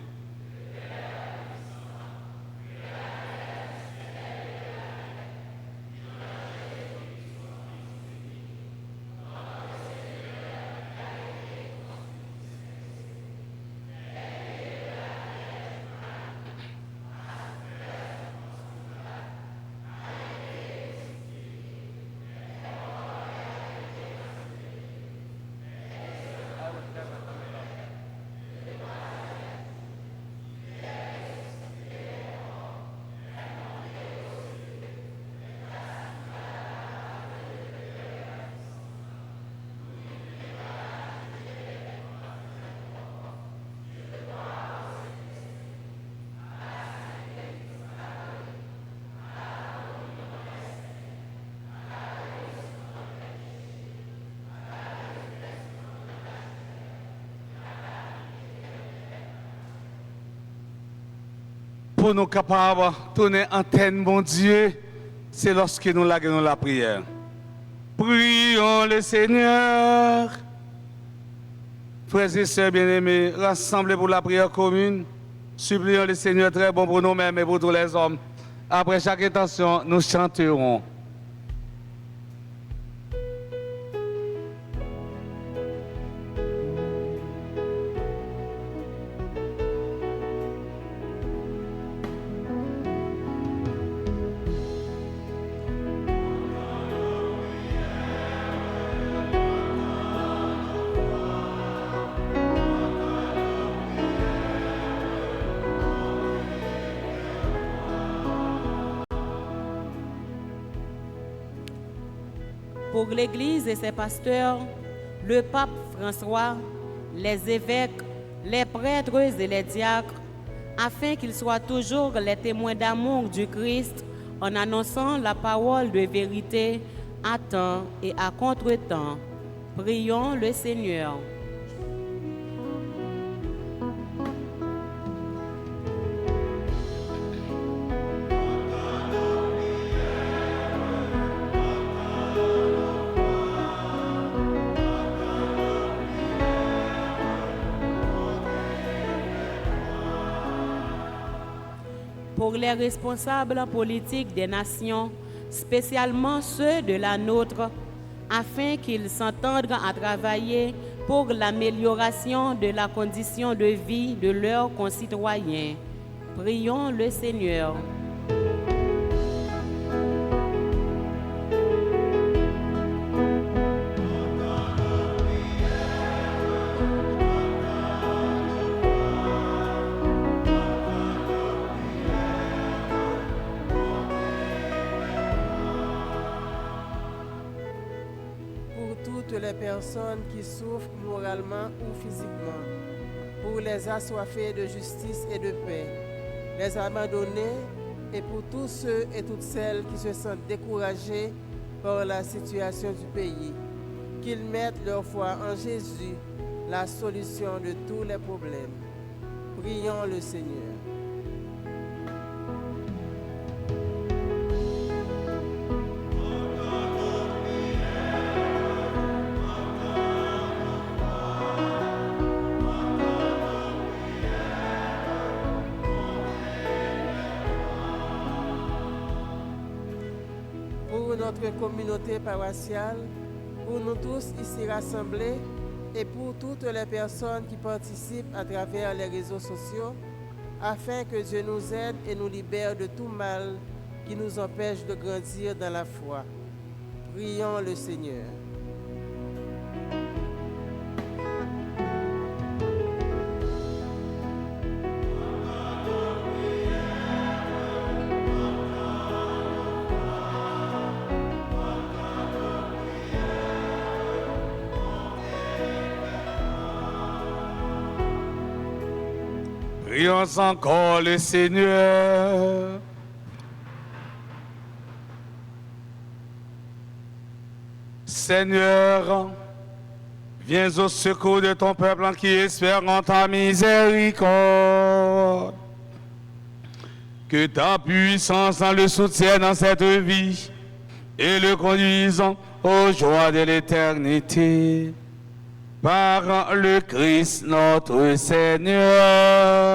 Pour nous capables de tourner antenne, mon Dieu, c'est lorsque nous laguons la prière. Prions le Seigneur. Frères et sœurs bien-aimés, rassemblés pour la prière commune, supplions le Seigneur très bon pour nous-mêmes et pour tous les hommes. Après chaque intention, nous chanterons. Pour l'Église et ses pasteurs, le pape François, les évêques, les prêtres et les diacres, afin qu'ils soient toujours les témoins d'amour du Christ en annonçant la parole de vérité à temps et à contre-temps. Prions le Seigneur. Pour les responsables politiques des nations, spécialement ceux de la nôtre, afin qu'ils s'entendent à travailler pour l'amélioration de la condition de vie de leurs concitoyens. Prions le Seigneur. Les personnes qui souffrent moralement ou physiquement, pour les assoiffés de justice et de paix, les abandonnés et pour tous ceux et toutes celles qui se sentent découragés par la situation du pays, qu'ils mettent leur foi en Jésus, la solution de tous les problèmes. Prions le Seigneur. Notre communauté paroissiale, pour nous tous ici rassemblés et pour toutes les personnes qui participent à travers les réseaux sociaux, afin que Dieu nous aide et nous libère de tout mal qui nous empêche de grandir dans la foi. Prions le Seigneur. Prions encore le Seigneur. Seigneur, viens au secours de ton peuple qui espère en ta miséricorde. Que ta puissance le soutienne dans cette vie et le conduise aux joies de l'éternité. Par le Christ notre Seigneur.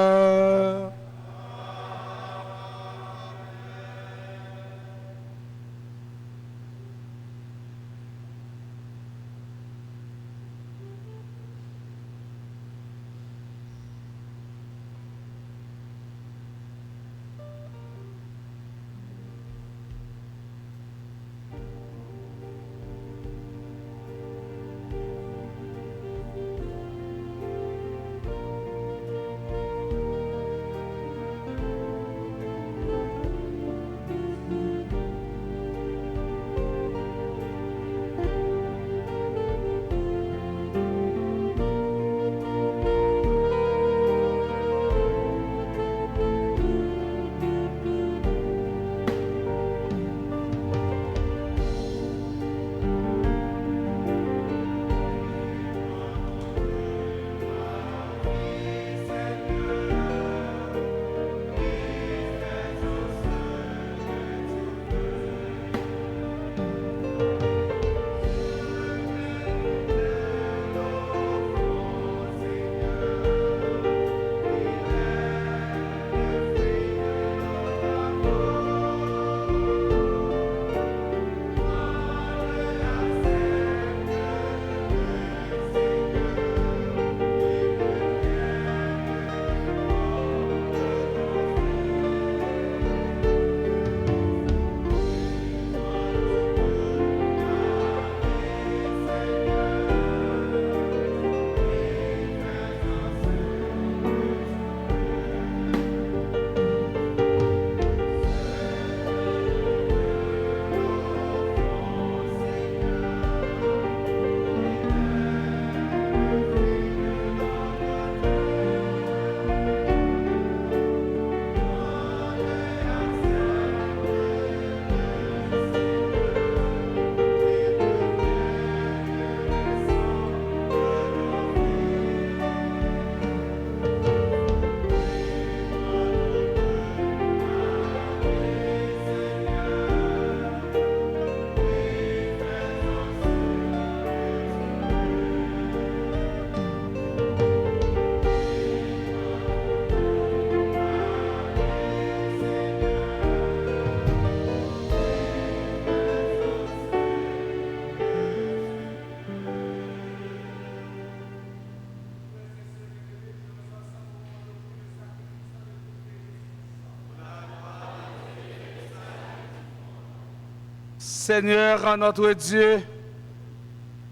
Seigneur notre Dieu,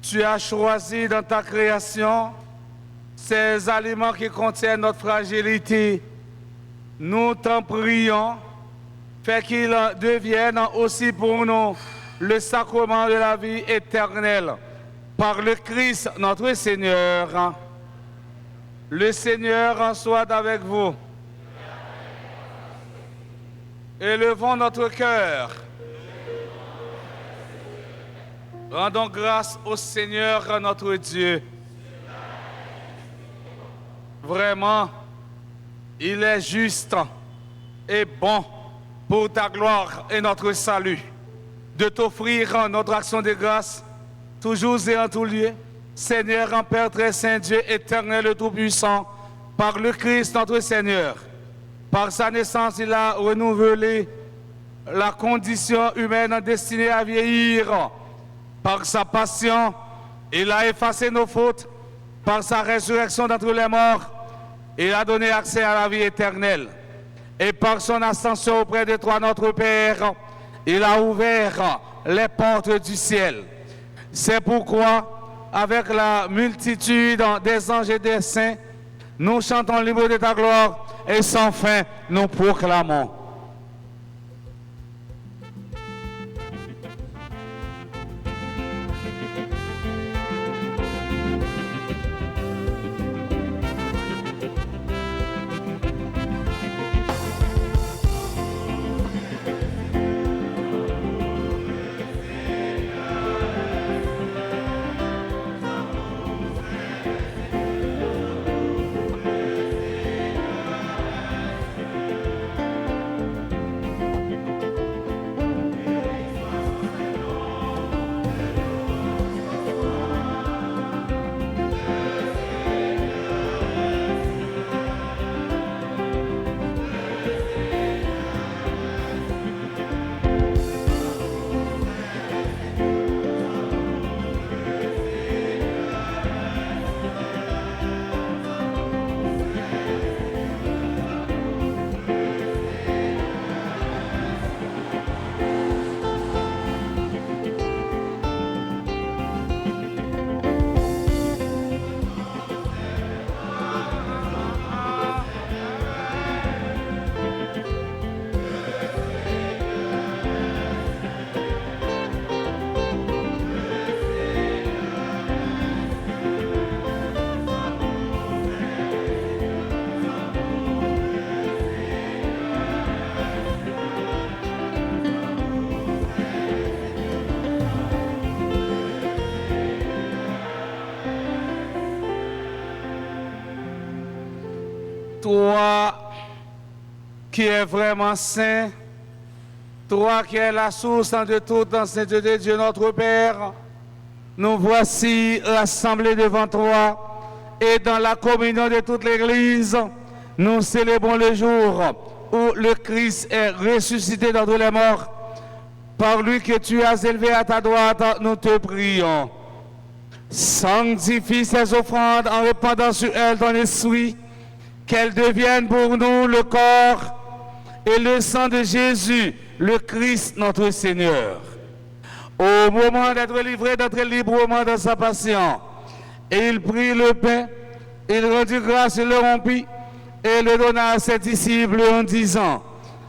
tu as choisi dans ta création ces aliments qui contiennent notre fragilité. Nous t'en prions, fais qu'ils deviennent aussi pour nous le sacrement de la vie éternelle. Par le Christ notre Seigneur. Le Seigneur soit avec vous. Élevons notre cœur. Rendons grâce au Seigneur notre Dieu. Vraiment, il est juste et bon pour ta gloire et notre salut de t'offrir notre action de grâce toujours et en tout lieu. Seigneur, en Père très saint, Dieu éternel et tout-puissant, par le Christ notre Seigneur. Par sa naissance, il a renouvelé la condition humaine destinée à vieillir. Par sa passion, il a effacé nos fautes. Par sa résurrection d'entre les morts, il a donné accès à la vie éternelle. Et par son ascension auprès de toi, notre Père, il a ouvert les portes du ciel. C'est pourquoi, avec la multitude des anges et des saints, nous chantons l'hymne de ta gloire et sans fin nous proclamons. Toi qui es vraiment saint, toi qui es la source de toute sainteté de Dieu notre Père, nous voici rassemblés devant toi et dans la communion de toute l'Église, nous célébrons le jour où le Christ est ressuscité d'entre les morts. Par lui que tu as élevé à ta droite, nous te prions. Sanctifie ces offrandes en répandant sur elles ton esprit, qu'elles deviennent pour nous le corps et le sang de Jésus, le Christ notre Seigneur. Au moment d'être livré, d'être librement dans sa passion, et il prit le pain, il rendit grâce, il le rompit, et le donna à ses disciples en disant,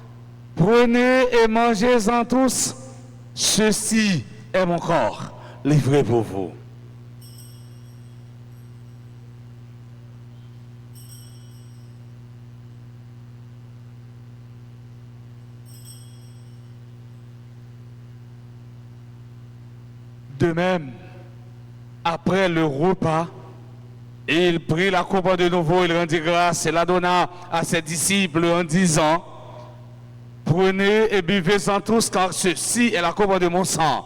« Prenez et mangez-en tous, ceci est mon corps, livré pour vous. » De même, après le repas, il prit la coupe de nouveau, il rendit grâce et la donna à ses disciples en disant, « Prenez et buvez-en tous, car ceci est la coupe de mon sang,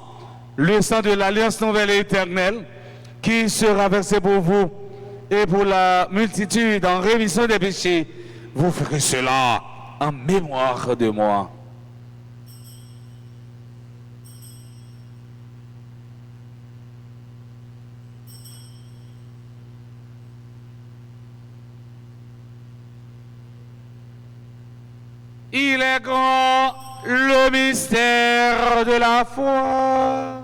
le sang de l'alliance nouvelle et éternelle, qui sera versé pour vous et pour la multitude en rémission des péchés. Vous ferez cela en mémoire de moi. » Il est grand le mystère Seigneur de la foi.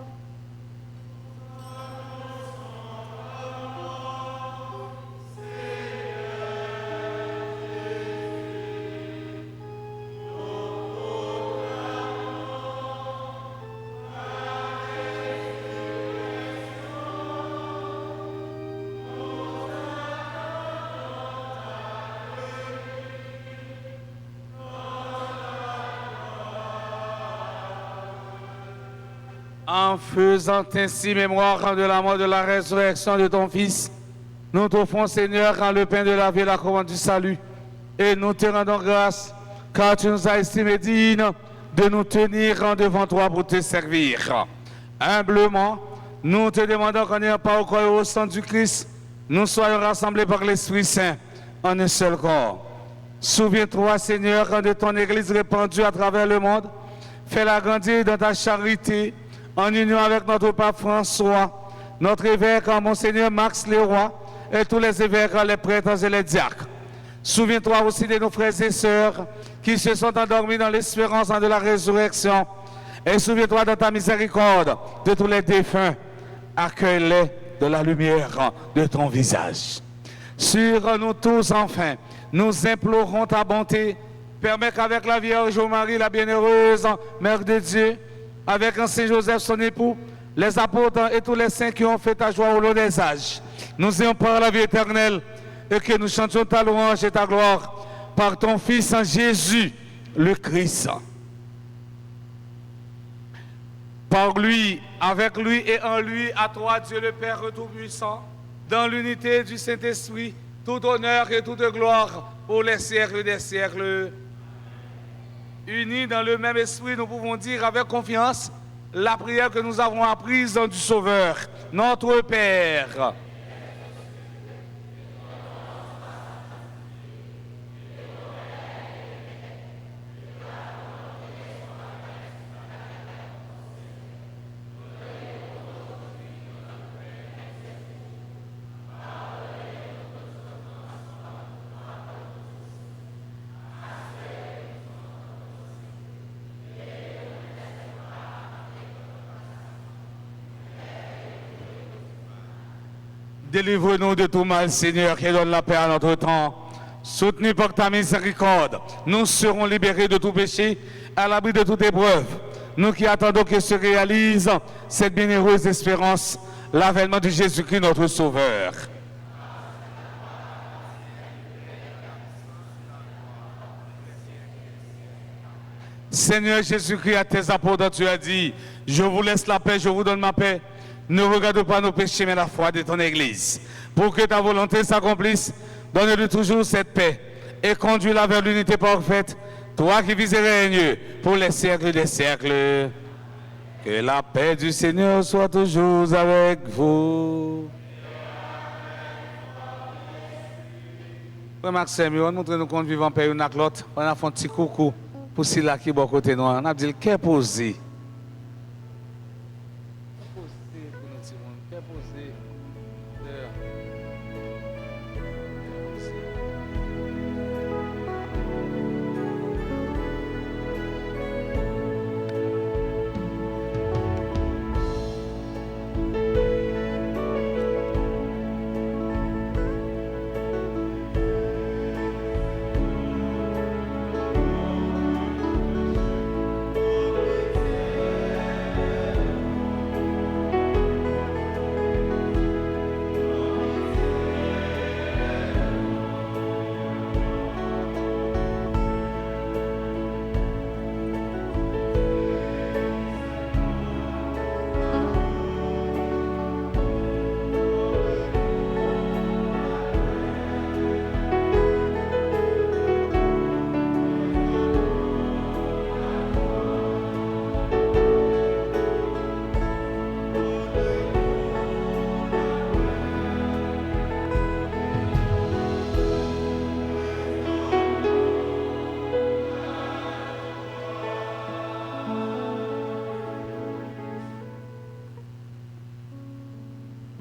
En faisant ainsi mémoire de la mort, de la résurrection de ton Fils, nous t'offrons, Seigneur, quand le pain de la vie et la couronne du salut. Et nous te rendons grâce, car tu nous as estimés dignes de nous tenir devant toi pour te servir. Humblement, nous te demandons qu'en ayant pas au corps et au sang du Christ, nous soyons rassemblés par l'Esprit Saint en un seul corps. Souviens-toi, Seigneur, de ton Église répandue à travers le monde. Fais-la grandir dans ta charité, en union avec notre pape François, notre évêque, Monseigneur Max Leroy, et tous les évêques, les prêtres et les diacres. Souviens-toi aussi de nos frères et sœurs qui se sont endormis dans l'espérance de la résurrection. Et souviens-toi de ta miséricorde de tous les défunts. Accueille-les de la lumière de ton visage. Sur nous tous, enfin, nous implorons ta bonté. Permets qu'avec la Vierge Marie, la bienheureuse Mère de Dieu, avec un Saint Joseph, son époux, les apôtres et tous les saints qui ont fait ta joie au long des âges, nous ayons par la vie éternelle et que nous chantions ta louange et ta gloire par ton Fils Jésus, le Christ. Par lui, avec lui et en lui, à toi, Dieu le Père Tout-Puissant, dans l'unité du Saint-Esprit, tout honneur et toute gloire pour les siècles des siècles. Unis dans le même esprit, nous pouvons dire avec confiance la prière que nous avons apprise du Sauveur, notre Père. Délivre-nous de tout mal, Seigneur, qui donne la paix à notre temps. Soutenus par ta miséricorde, nous serons libérés de tout péché, à l'abri de toute épreuve. Nous qui attendons que se réalise cette bienheureuse espérance, l'avènement de Jésus-Christ, notre Sauveur. Seigneur Jésus-Christ, à tes apôtres, tu as dit, je vous laisse la paix, je vous donne ma paix. Ne regarde pas nos péchés, mais la foi de ton Église. Pour que ta volonté s'accomplisse, donne-lui toujours cette paix et conduis-la vers l'unité parfaite, toi qui vis et règnes pour les siècles des siècles. Que la paix du Seigneur soit toujours avec vous. Frère Maxime, on montre nous qu'on vit en paix une avec l'autre. On a fait un petit coucou pour ceux qui sont à côté de nous. On a dit le cœur posé.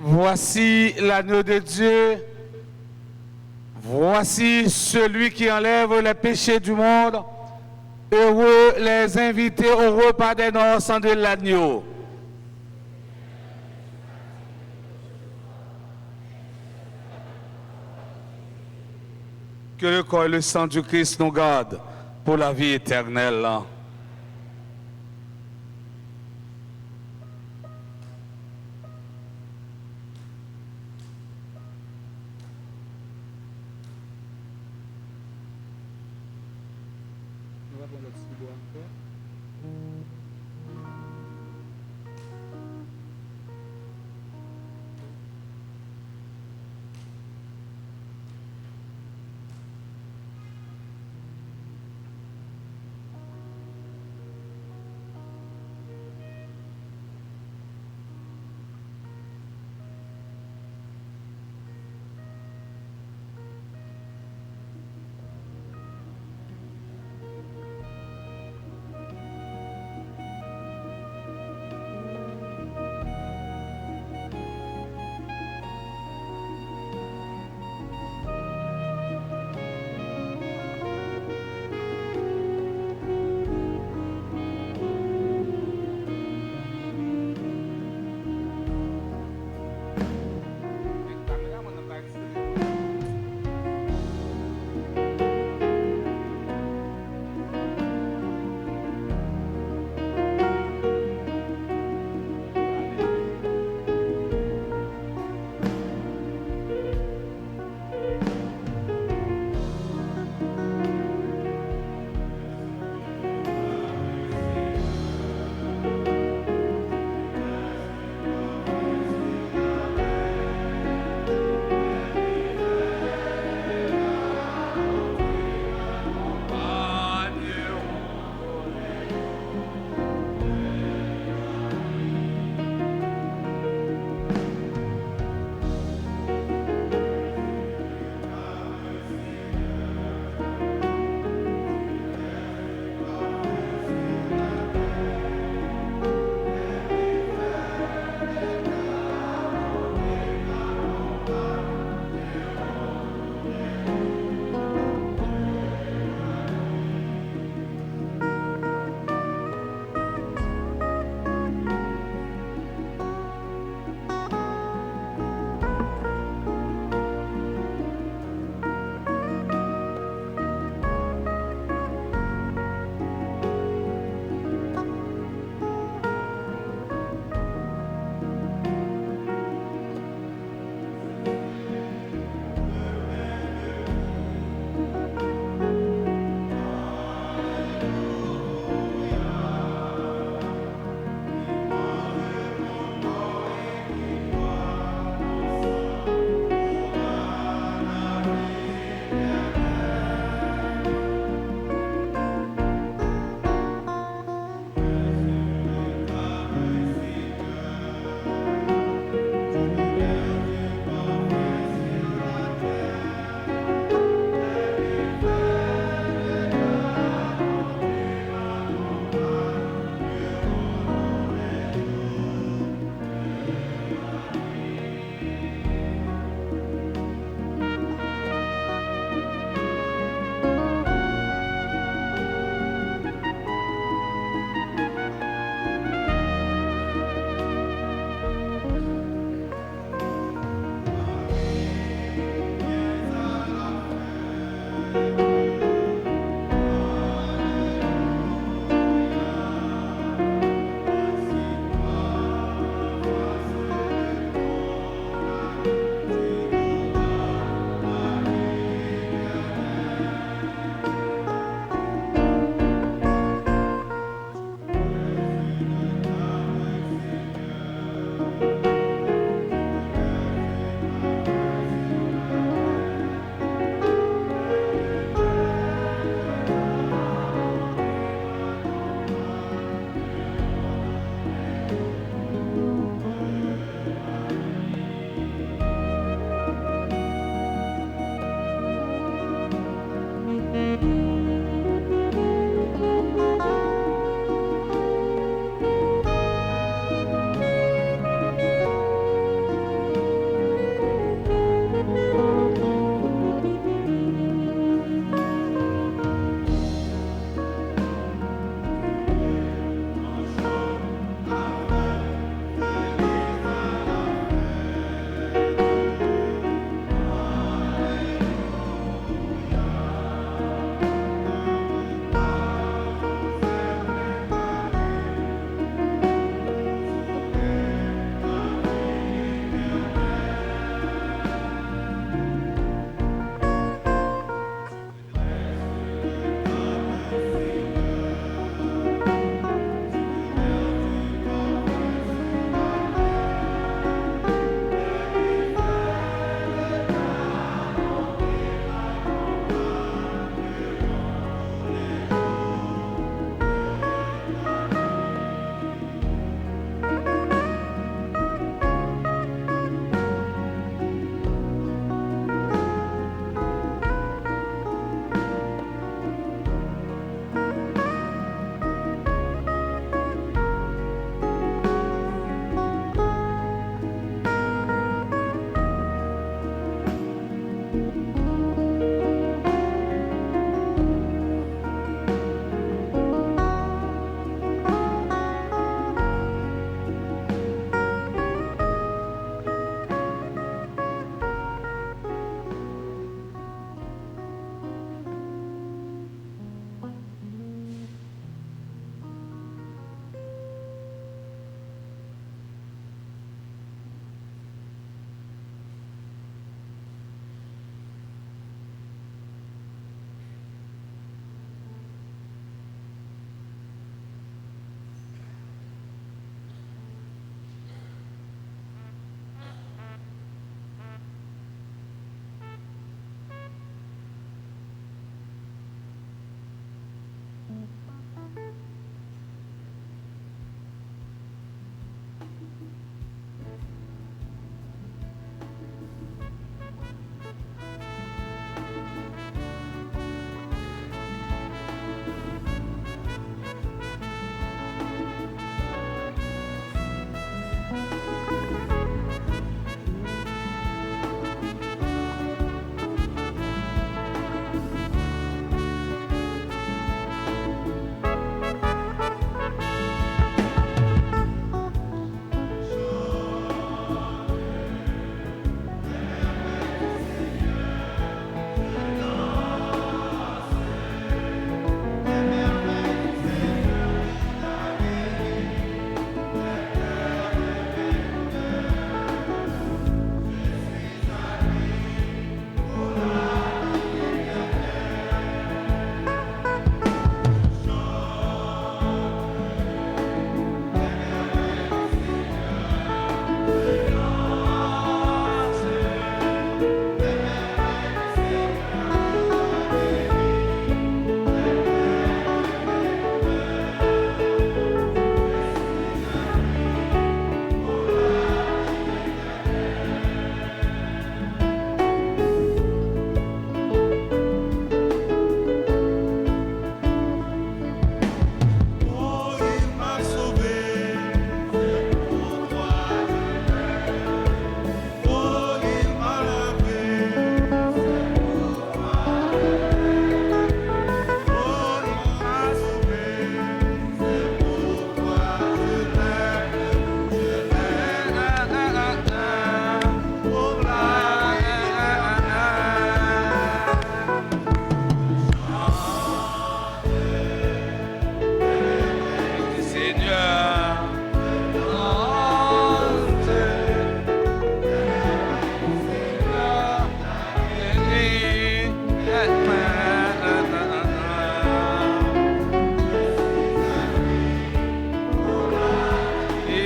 Voici l'agneau de Dieu. Voici celui qui enlève les péchés du monde. Heureux les invités au repas des noces de l'agneau. Que le corps et le sang du Christ nous gardent pour la vie éternelle.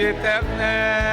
éternelle.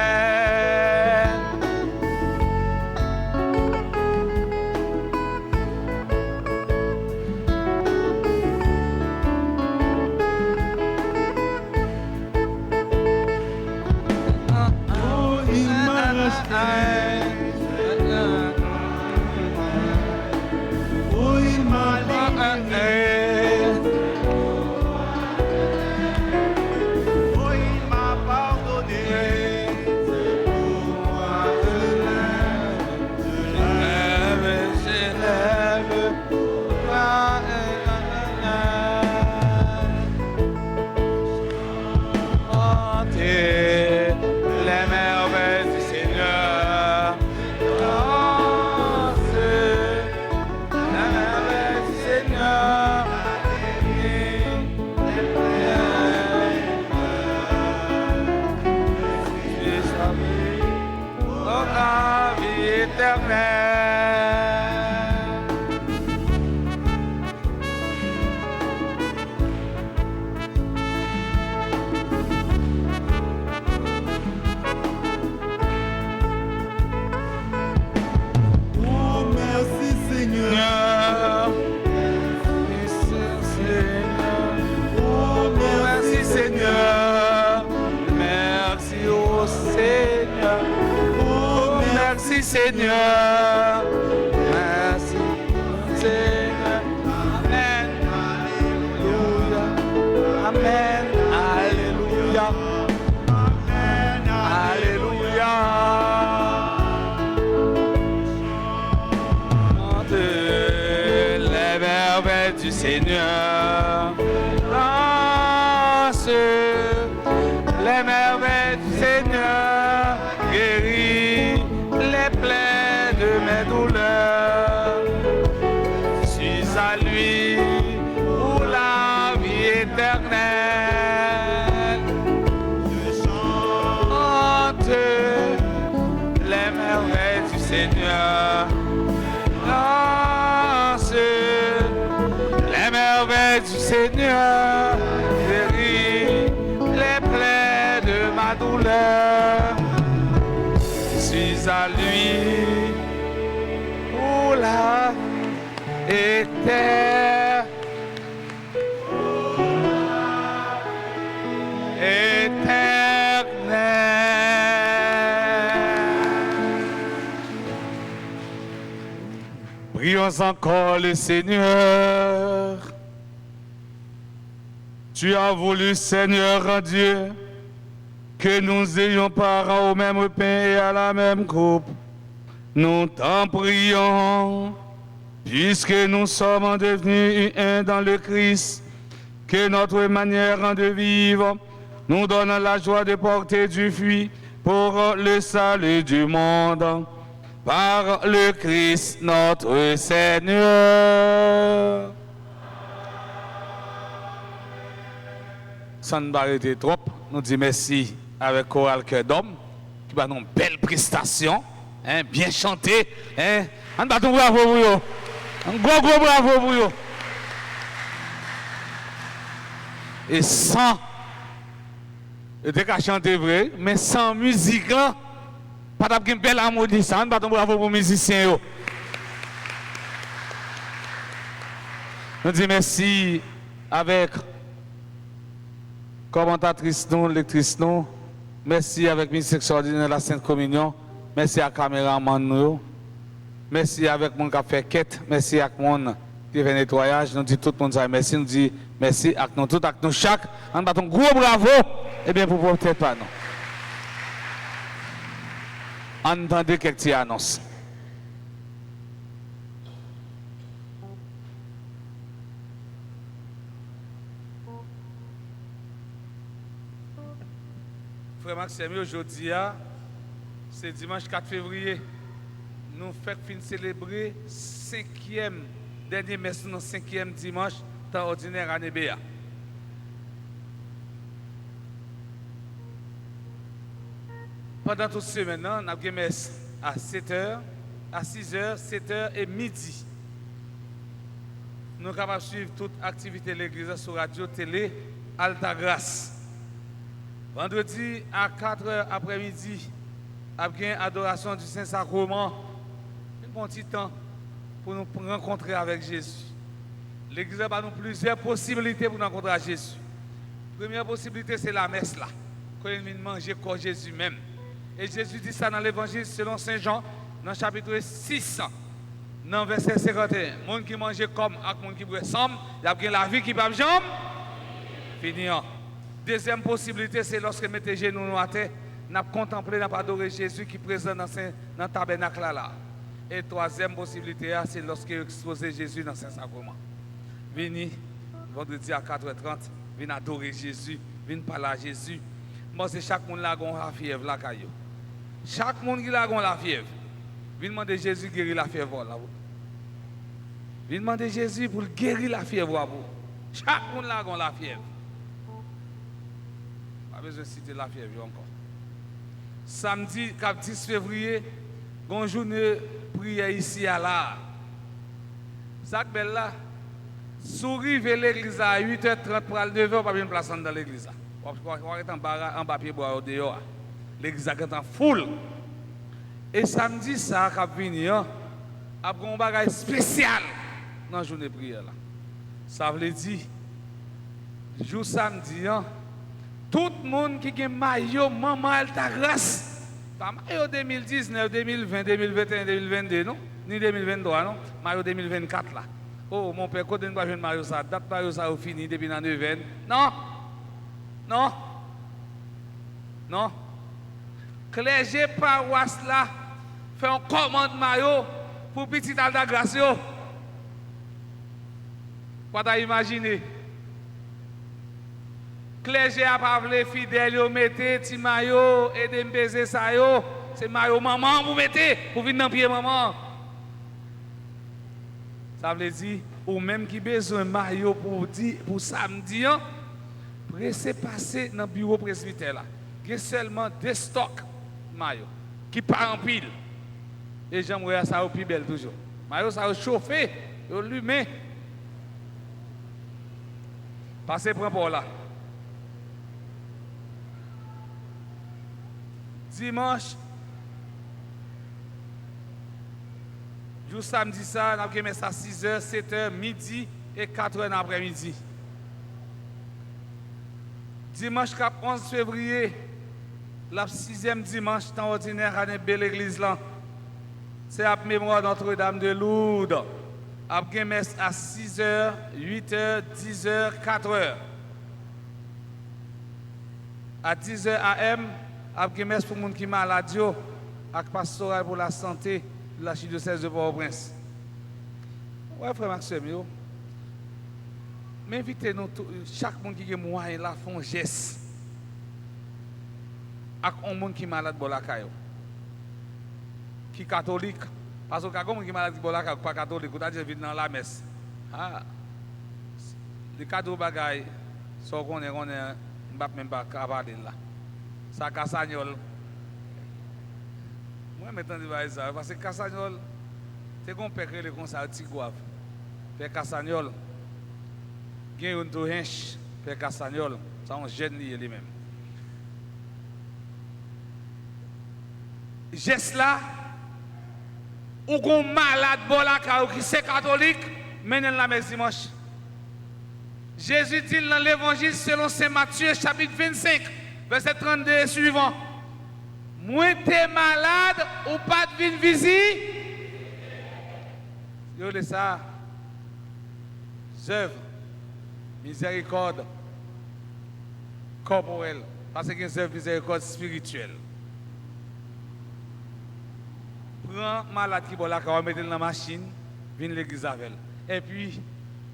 Seigneur, merci Seigneur, Amen, Alléluia, Amen, Alléluia, Amen, Alléluia. Chantez les merveilles du Seigneur, danse les merveilles du Seigneur, guéris les plaies de mes douleurs. Je suis à lui pour la vie éternelle. Je chante les merveilles du Seigneur. Lance les merveilles du Seigneur. Guéris les plaies de ma douleur. Je suis à lui pour la éternelle. Prions encore le Seigneur. Tu as voulu, Seigneur Dieu, que nous ayons part au même pain et à la même coupe. Nous t'en prions, puisque nous sommes devenus un dans le Christ, que notre manière de vivre nous donne la joie de porter du fruit pour le salut du monde. Par le Christ notre Seigneur. Sans nous arrêter trop, nous disons merci avec Chorale Cœur d'Homme, qui va nous une belle prestation, hein, bien chanté. Hein. On va bravo pour vous. Un gros bravo pour vous. Et sans, dès qu'à chanter vrai, mais sans musique, là, pas d'avoir une belle harmonie, ça. On va bravo pour les musiciens. Nous disons merci avec commentatrice nous, lectrice nous. Merci avec ministre extraordinaire de la Sainte Communion. Merci à caméraman nous. Merci avec mon qui a fait quête. Merci avec mon qui fait nettoyage. Nous disons tout le monde merci. Nous disons merci à nous tous, à nous chaque. On bat un gros bravo. Et bien pour peut-être pas non. Entendez quelques annonces. Frère Maxime, aujourd'hui, c'est dimanche 4 février. Nous faisons célébrer le dernier messe, le 5e dimanche, temps ordinaire à Nébéa. Pendant toute semaine, nous avons une messe à 7h, à 6h, 7h et midi. Nous sommes capables de suivre toute activité de l'église sur radio, télé, Alta Grâce. Vendredi à 4h après-midi, après adoration du Saint-Sacrement, un bon petit temps pour nous rencontrer avec Jésus. L'Église a nous plusieurs possibilités pour nous rencontrer avec Jésus. La première possibilité, c'est la messe là. Quand il vient manger comme Jésus même. Et Jésus dit ça dans l'évangile selon Saint Jean, dans le chapitre 6, dans le verset 51. Les gens qui mangent comme avec les gens qui boivent ensemble, il y a la vie qui ne peut pas finir. Deuxième possibilité, c'est lorsque nous mettons les genoux à terre, nous contemplons, nous adorons Jésus qui est présent dans le tabernacle là. Et troisième possibilité, c'est lorsque vous exposez Jésus dans le Saint-Sacrement. Venez vendredi à 4h30, venez adorer Jésus, venez parler à Jésus. Moi, c'est chaque monde qui a la fièvre là. Chaque monde qui a la fièvre. Venez demander Jésus de guérir la fièvre là. Venez demander Jésus pour guérir la fièvre là. Chaque monde qui a la fièvre. Pas besoin de citer la fièvre encore. Samedi, 10 février, une journée prière ici à là. Ça belle là. Souris vers l'église à 8h30 pour aller 9h, pas bien place dans l'église. On va être en papier bois au dehors. L'église est en foule. Et samedi, ça a venu, a un bagage spécial dans la journée de prière. Ça veut dire, jour samedi, tout le monde qui a maillot, maman, elle t'a grâce. Pas maillot 2019, 2020, 2021, 2022, non? Ni 2023, non? Maillot 2024 là. Oh, mon père, quand on va jouer maillot ça, date maillot ça au fini depuis dans 9 ans. Non? Non? Non? Clergé paroisse là, fait un commande maillot pour petit Alta Gracio. Pas t'as imaginé? Clergé a parlé fidèle, yo mettez petit maillot et de baiser ça yo. C'est maillot maman vous mettez pour venir dans pied maman. Ça veut dire ou même qui besoin maillot pour samedi, pressé passer dans le bureau presbytère là. Il y a seulement 2 stocks maillot qui part en pile. Et j'aimerais ça au plus belle toujours. Maillot ça a chauffé, au allumé. Passez pour là. Dimanche, jour samedi, ça, nous avons ça à 6h, 7h, midi et 4h dans l'après-midi. Dimanche 11 février, la 6e dimanche, temps ordinaire, à une belle église là. C'est à mémoire Notre-Dame de Lourdes. Après messe à 6h, 8h, 10h, 4h. À 10h AM, après messe pour les gens qui sont malades, avec pastoral pour la santé de l'archidiocèse de Port-au-Prince. Oui, frère Maxime, m'invitez-nous, chaque monde qui est moyen là, font un geste. Avec un monde qui est malade pour la caillou. Qui est catholique. Parce que quand on est malade pour la caillou, pas catholique, on a dit vite dans la messe. Ah, les cadeaux bagailles, ça qu'on est, on ne peut même pas parler là. Ça Cassagnol. Moi, maintenant, je vais dire ça. Parce que Cassagnol, c'est qu'on peut créer comme ça, un petit goave. Père Cassagnol, il y a une touche, Père Cassagnol, ça on gêne lui-même. Geste là, ou qu'on malade, bolaka, ou qui c'est catholique, mène la messe dimanche. Jésus dit dans l'évangile selon Saint Matthieu, chapitre 25. Verset 32 et suivant. Moi t'es malade ou pas de venir visiter? Yo le ça. Œuvre, miséricorde corporelle. Parce que c'est une miséricorde spirituelle. Prends malade qui est là, on va mettre dans la machine, viens l'église avec elle. Et puis,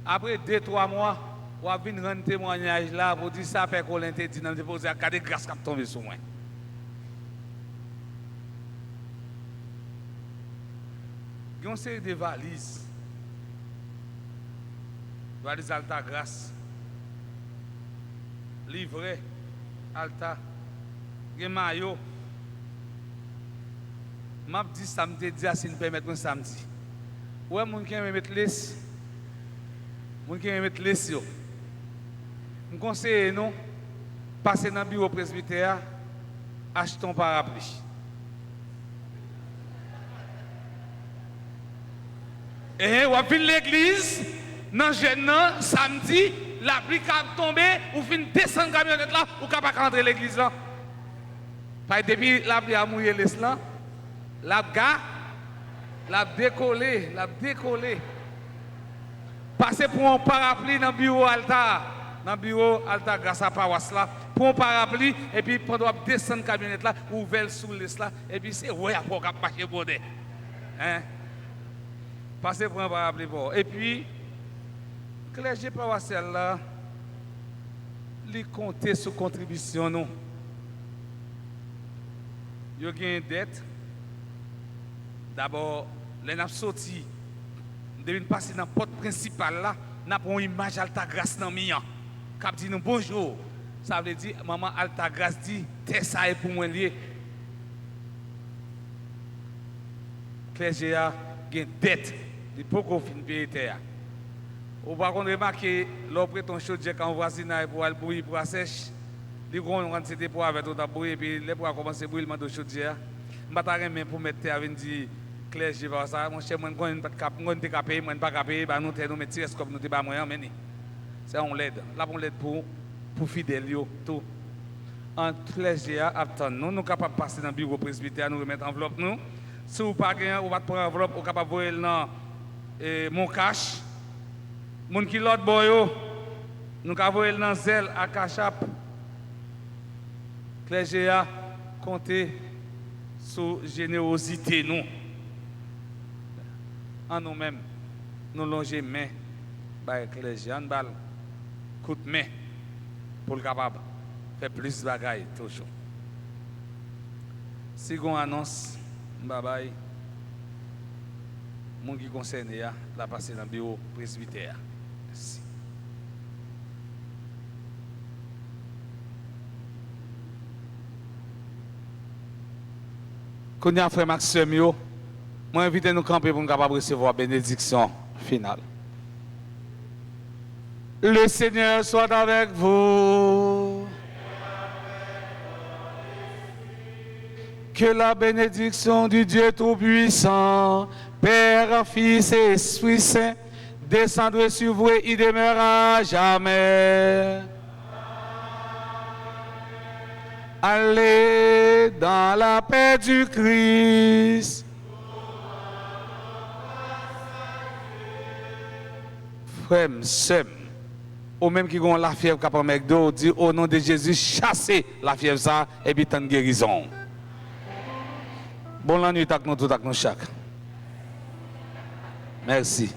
après 2-3 mois, on va venir rendre témoignage là pour dire ça, Père Colin te dit, dans le poser à cas de grâce qui tombe sur moi. Il y a une série de valises. Valise Alta Grâce. Livret Alta. Il y a un maillot. Je dis samedi, si nous permettons samedi. Ouais, mon qui aime mettre les. Mon qui aime mettre les. Je conseille, non? Passez dans le bureau presbytère, achetez un parapluie. Et on fin l'église, dans jeune samedi, la pluie a tombé, ou fin descendre camionnette là, ou capable rentrer l'église là. Parce que depuis la pluie a mouillé l'islam, la décollé. Passez pour un parapluie dans le bureau altar. Dans le bureau altar grâce à paroisse là. Pour un parapluie, et puis pendant qu'on descend la camionnette là, ouvert sous l'islam, et puis c'est ouais, après on va marcher bonnet. Hein? Passez pour un parapluie. Et puis, le clergé paroissial là, il compte sur contribution. Non. Il y a une dette. D'abord, les n'a sorti, devine passer dans la porte principale là, n'a pas une image Alta Grâce dans mi an. Cap dit nous bonjour. Ça veut dire maman Alta Grâce dit t'es ça est pour moi lié. Clergé a une dette, il faut qu'on finisse payer terre. Ou par contre remarquer l'oppré ton chaudier quand voisinage pour aller bouillir pour la sèche, il prend une quantité pour avec tout à bouillir puis les pour commencer brûlement de chaudier. M'pa même pour mettre terre avec dire clergé par ça mon cher moi on pas payer moi pas payer bah nous nous mettre comme nous pas moyen mais c'est on l'aide là on l'aide pour fidèles yo tout en clergé attend nous capable passer dans le bureau presbytère nous remettre enveloppe nous si ou pas gain ou pas prendre enveloppe ou capable voyer dans mon cash mon qui l'autre boyo nous capable voyer dans zèle à cachap clergé compter sur générosité nous en nous-mêmes nous longer main par clergé en balle coup de main pour le capable faire plus de bagaille toujours si on annonce bye bye mon qui concerne la passer dans le bureau presbytère. Merci. Quand y a frère Maxime yo, moi invite nous camper pour nous capable recevoir bénédiction finale. Le Seigneur soit avec vous. Que la bénédiction du Dieu Tout-Puissant, Père, Fils et Esprit Saint, descendre sur vous et y demeurera jamais. Allez dans la paix du Christ. Frère, sœur, au même qui ont la fièvre capable McDo, dit au nom de Jésus, chassez la fièvre ça et puis tant guérison. Bon la nuit à nous tous, à nous chaque. Merci.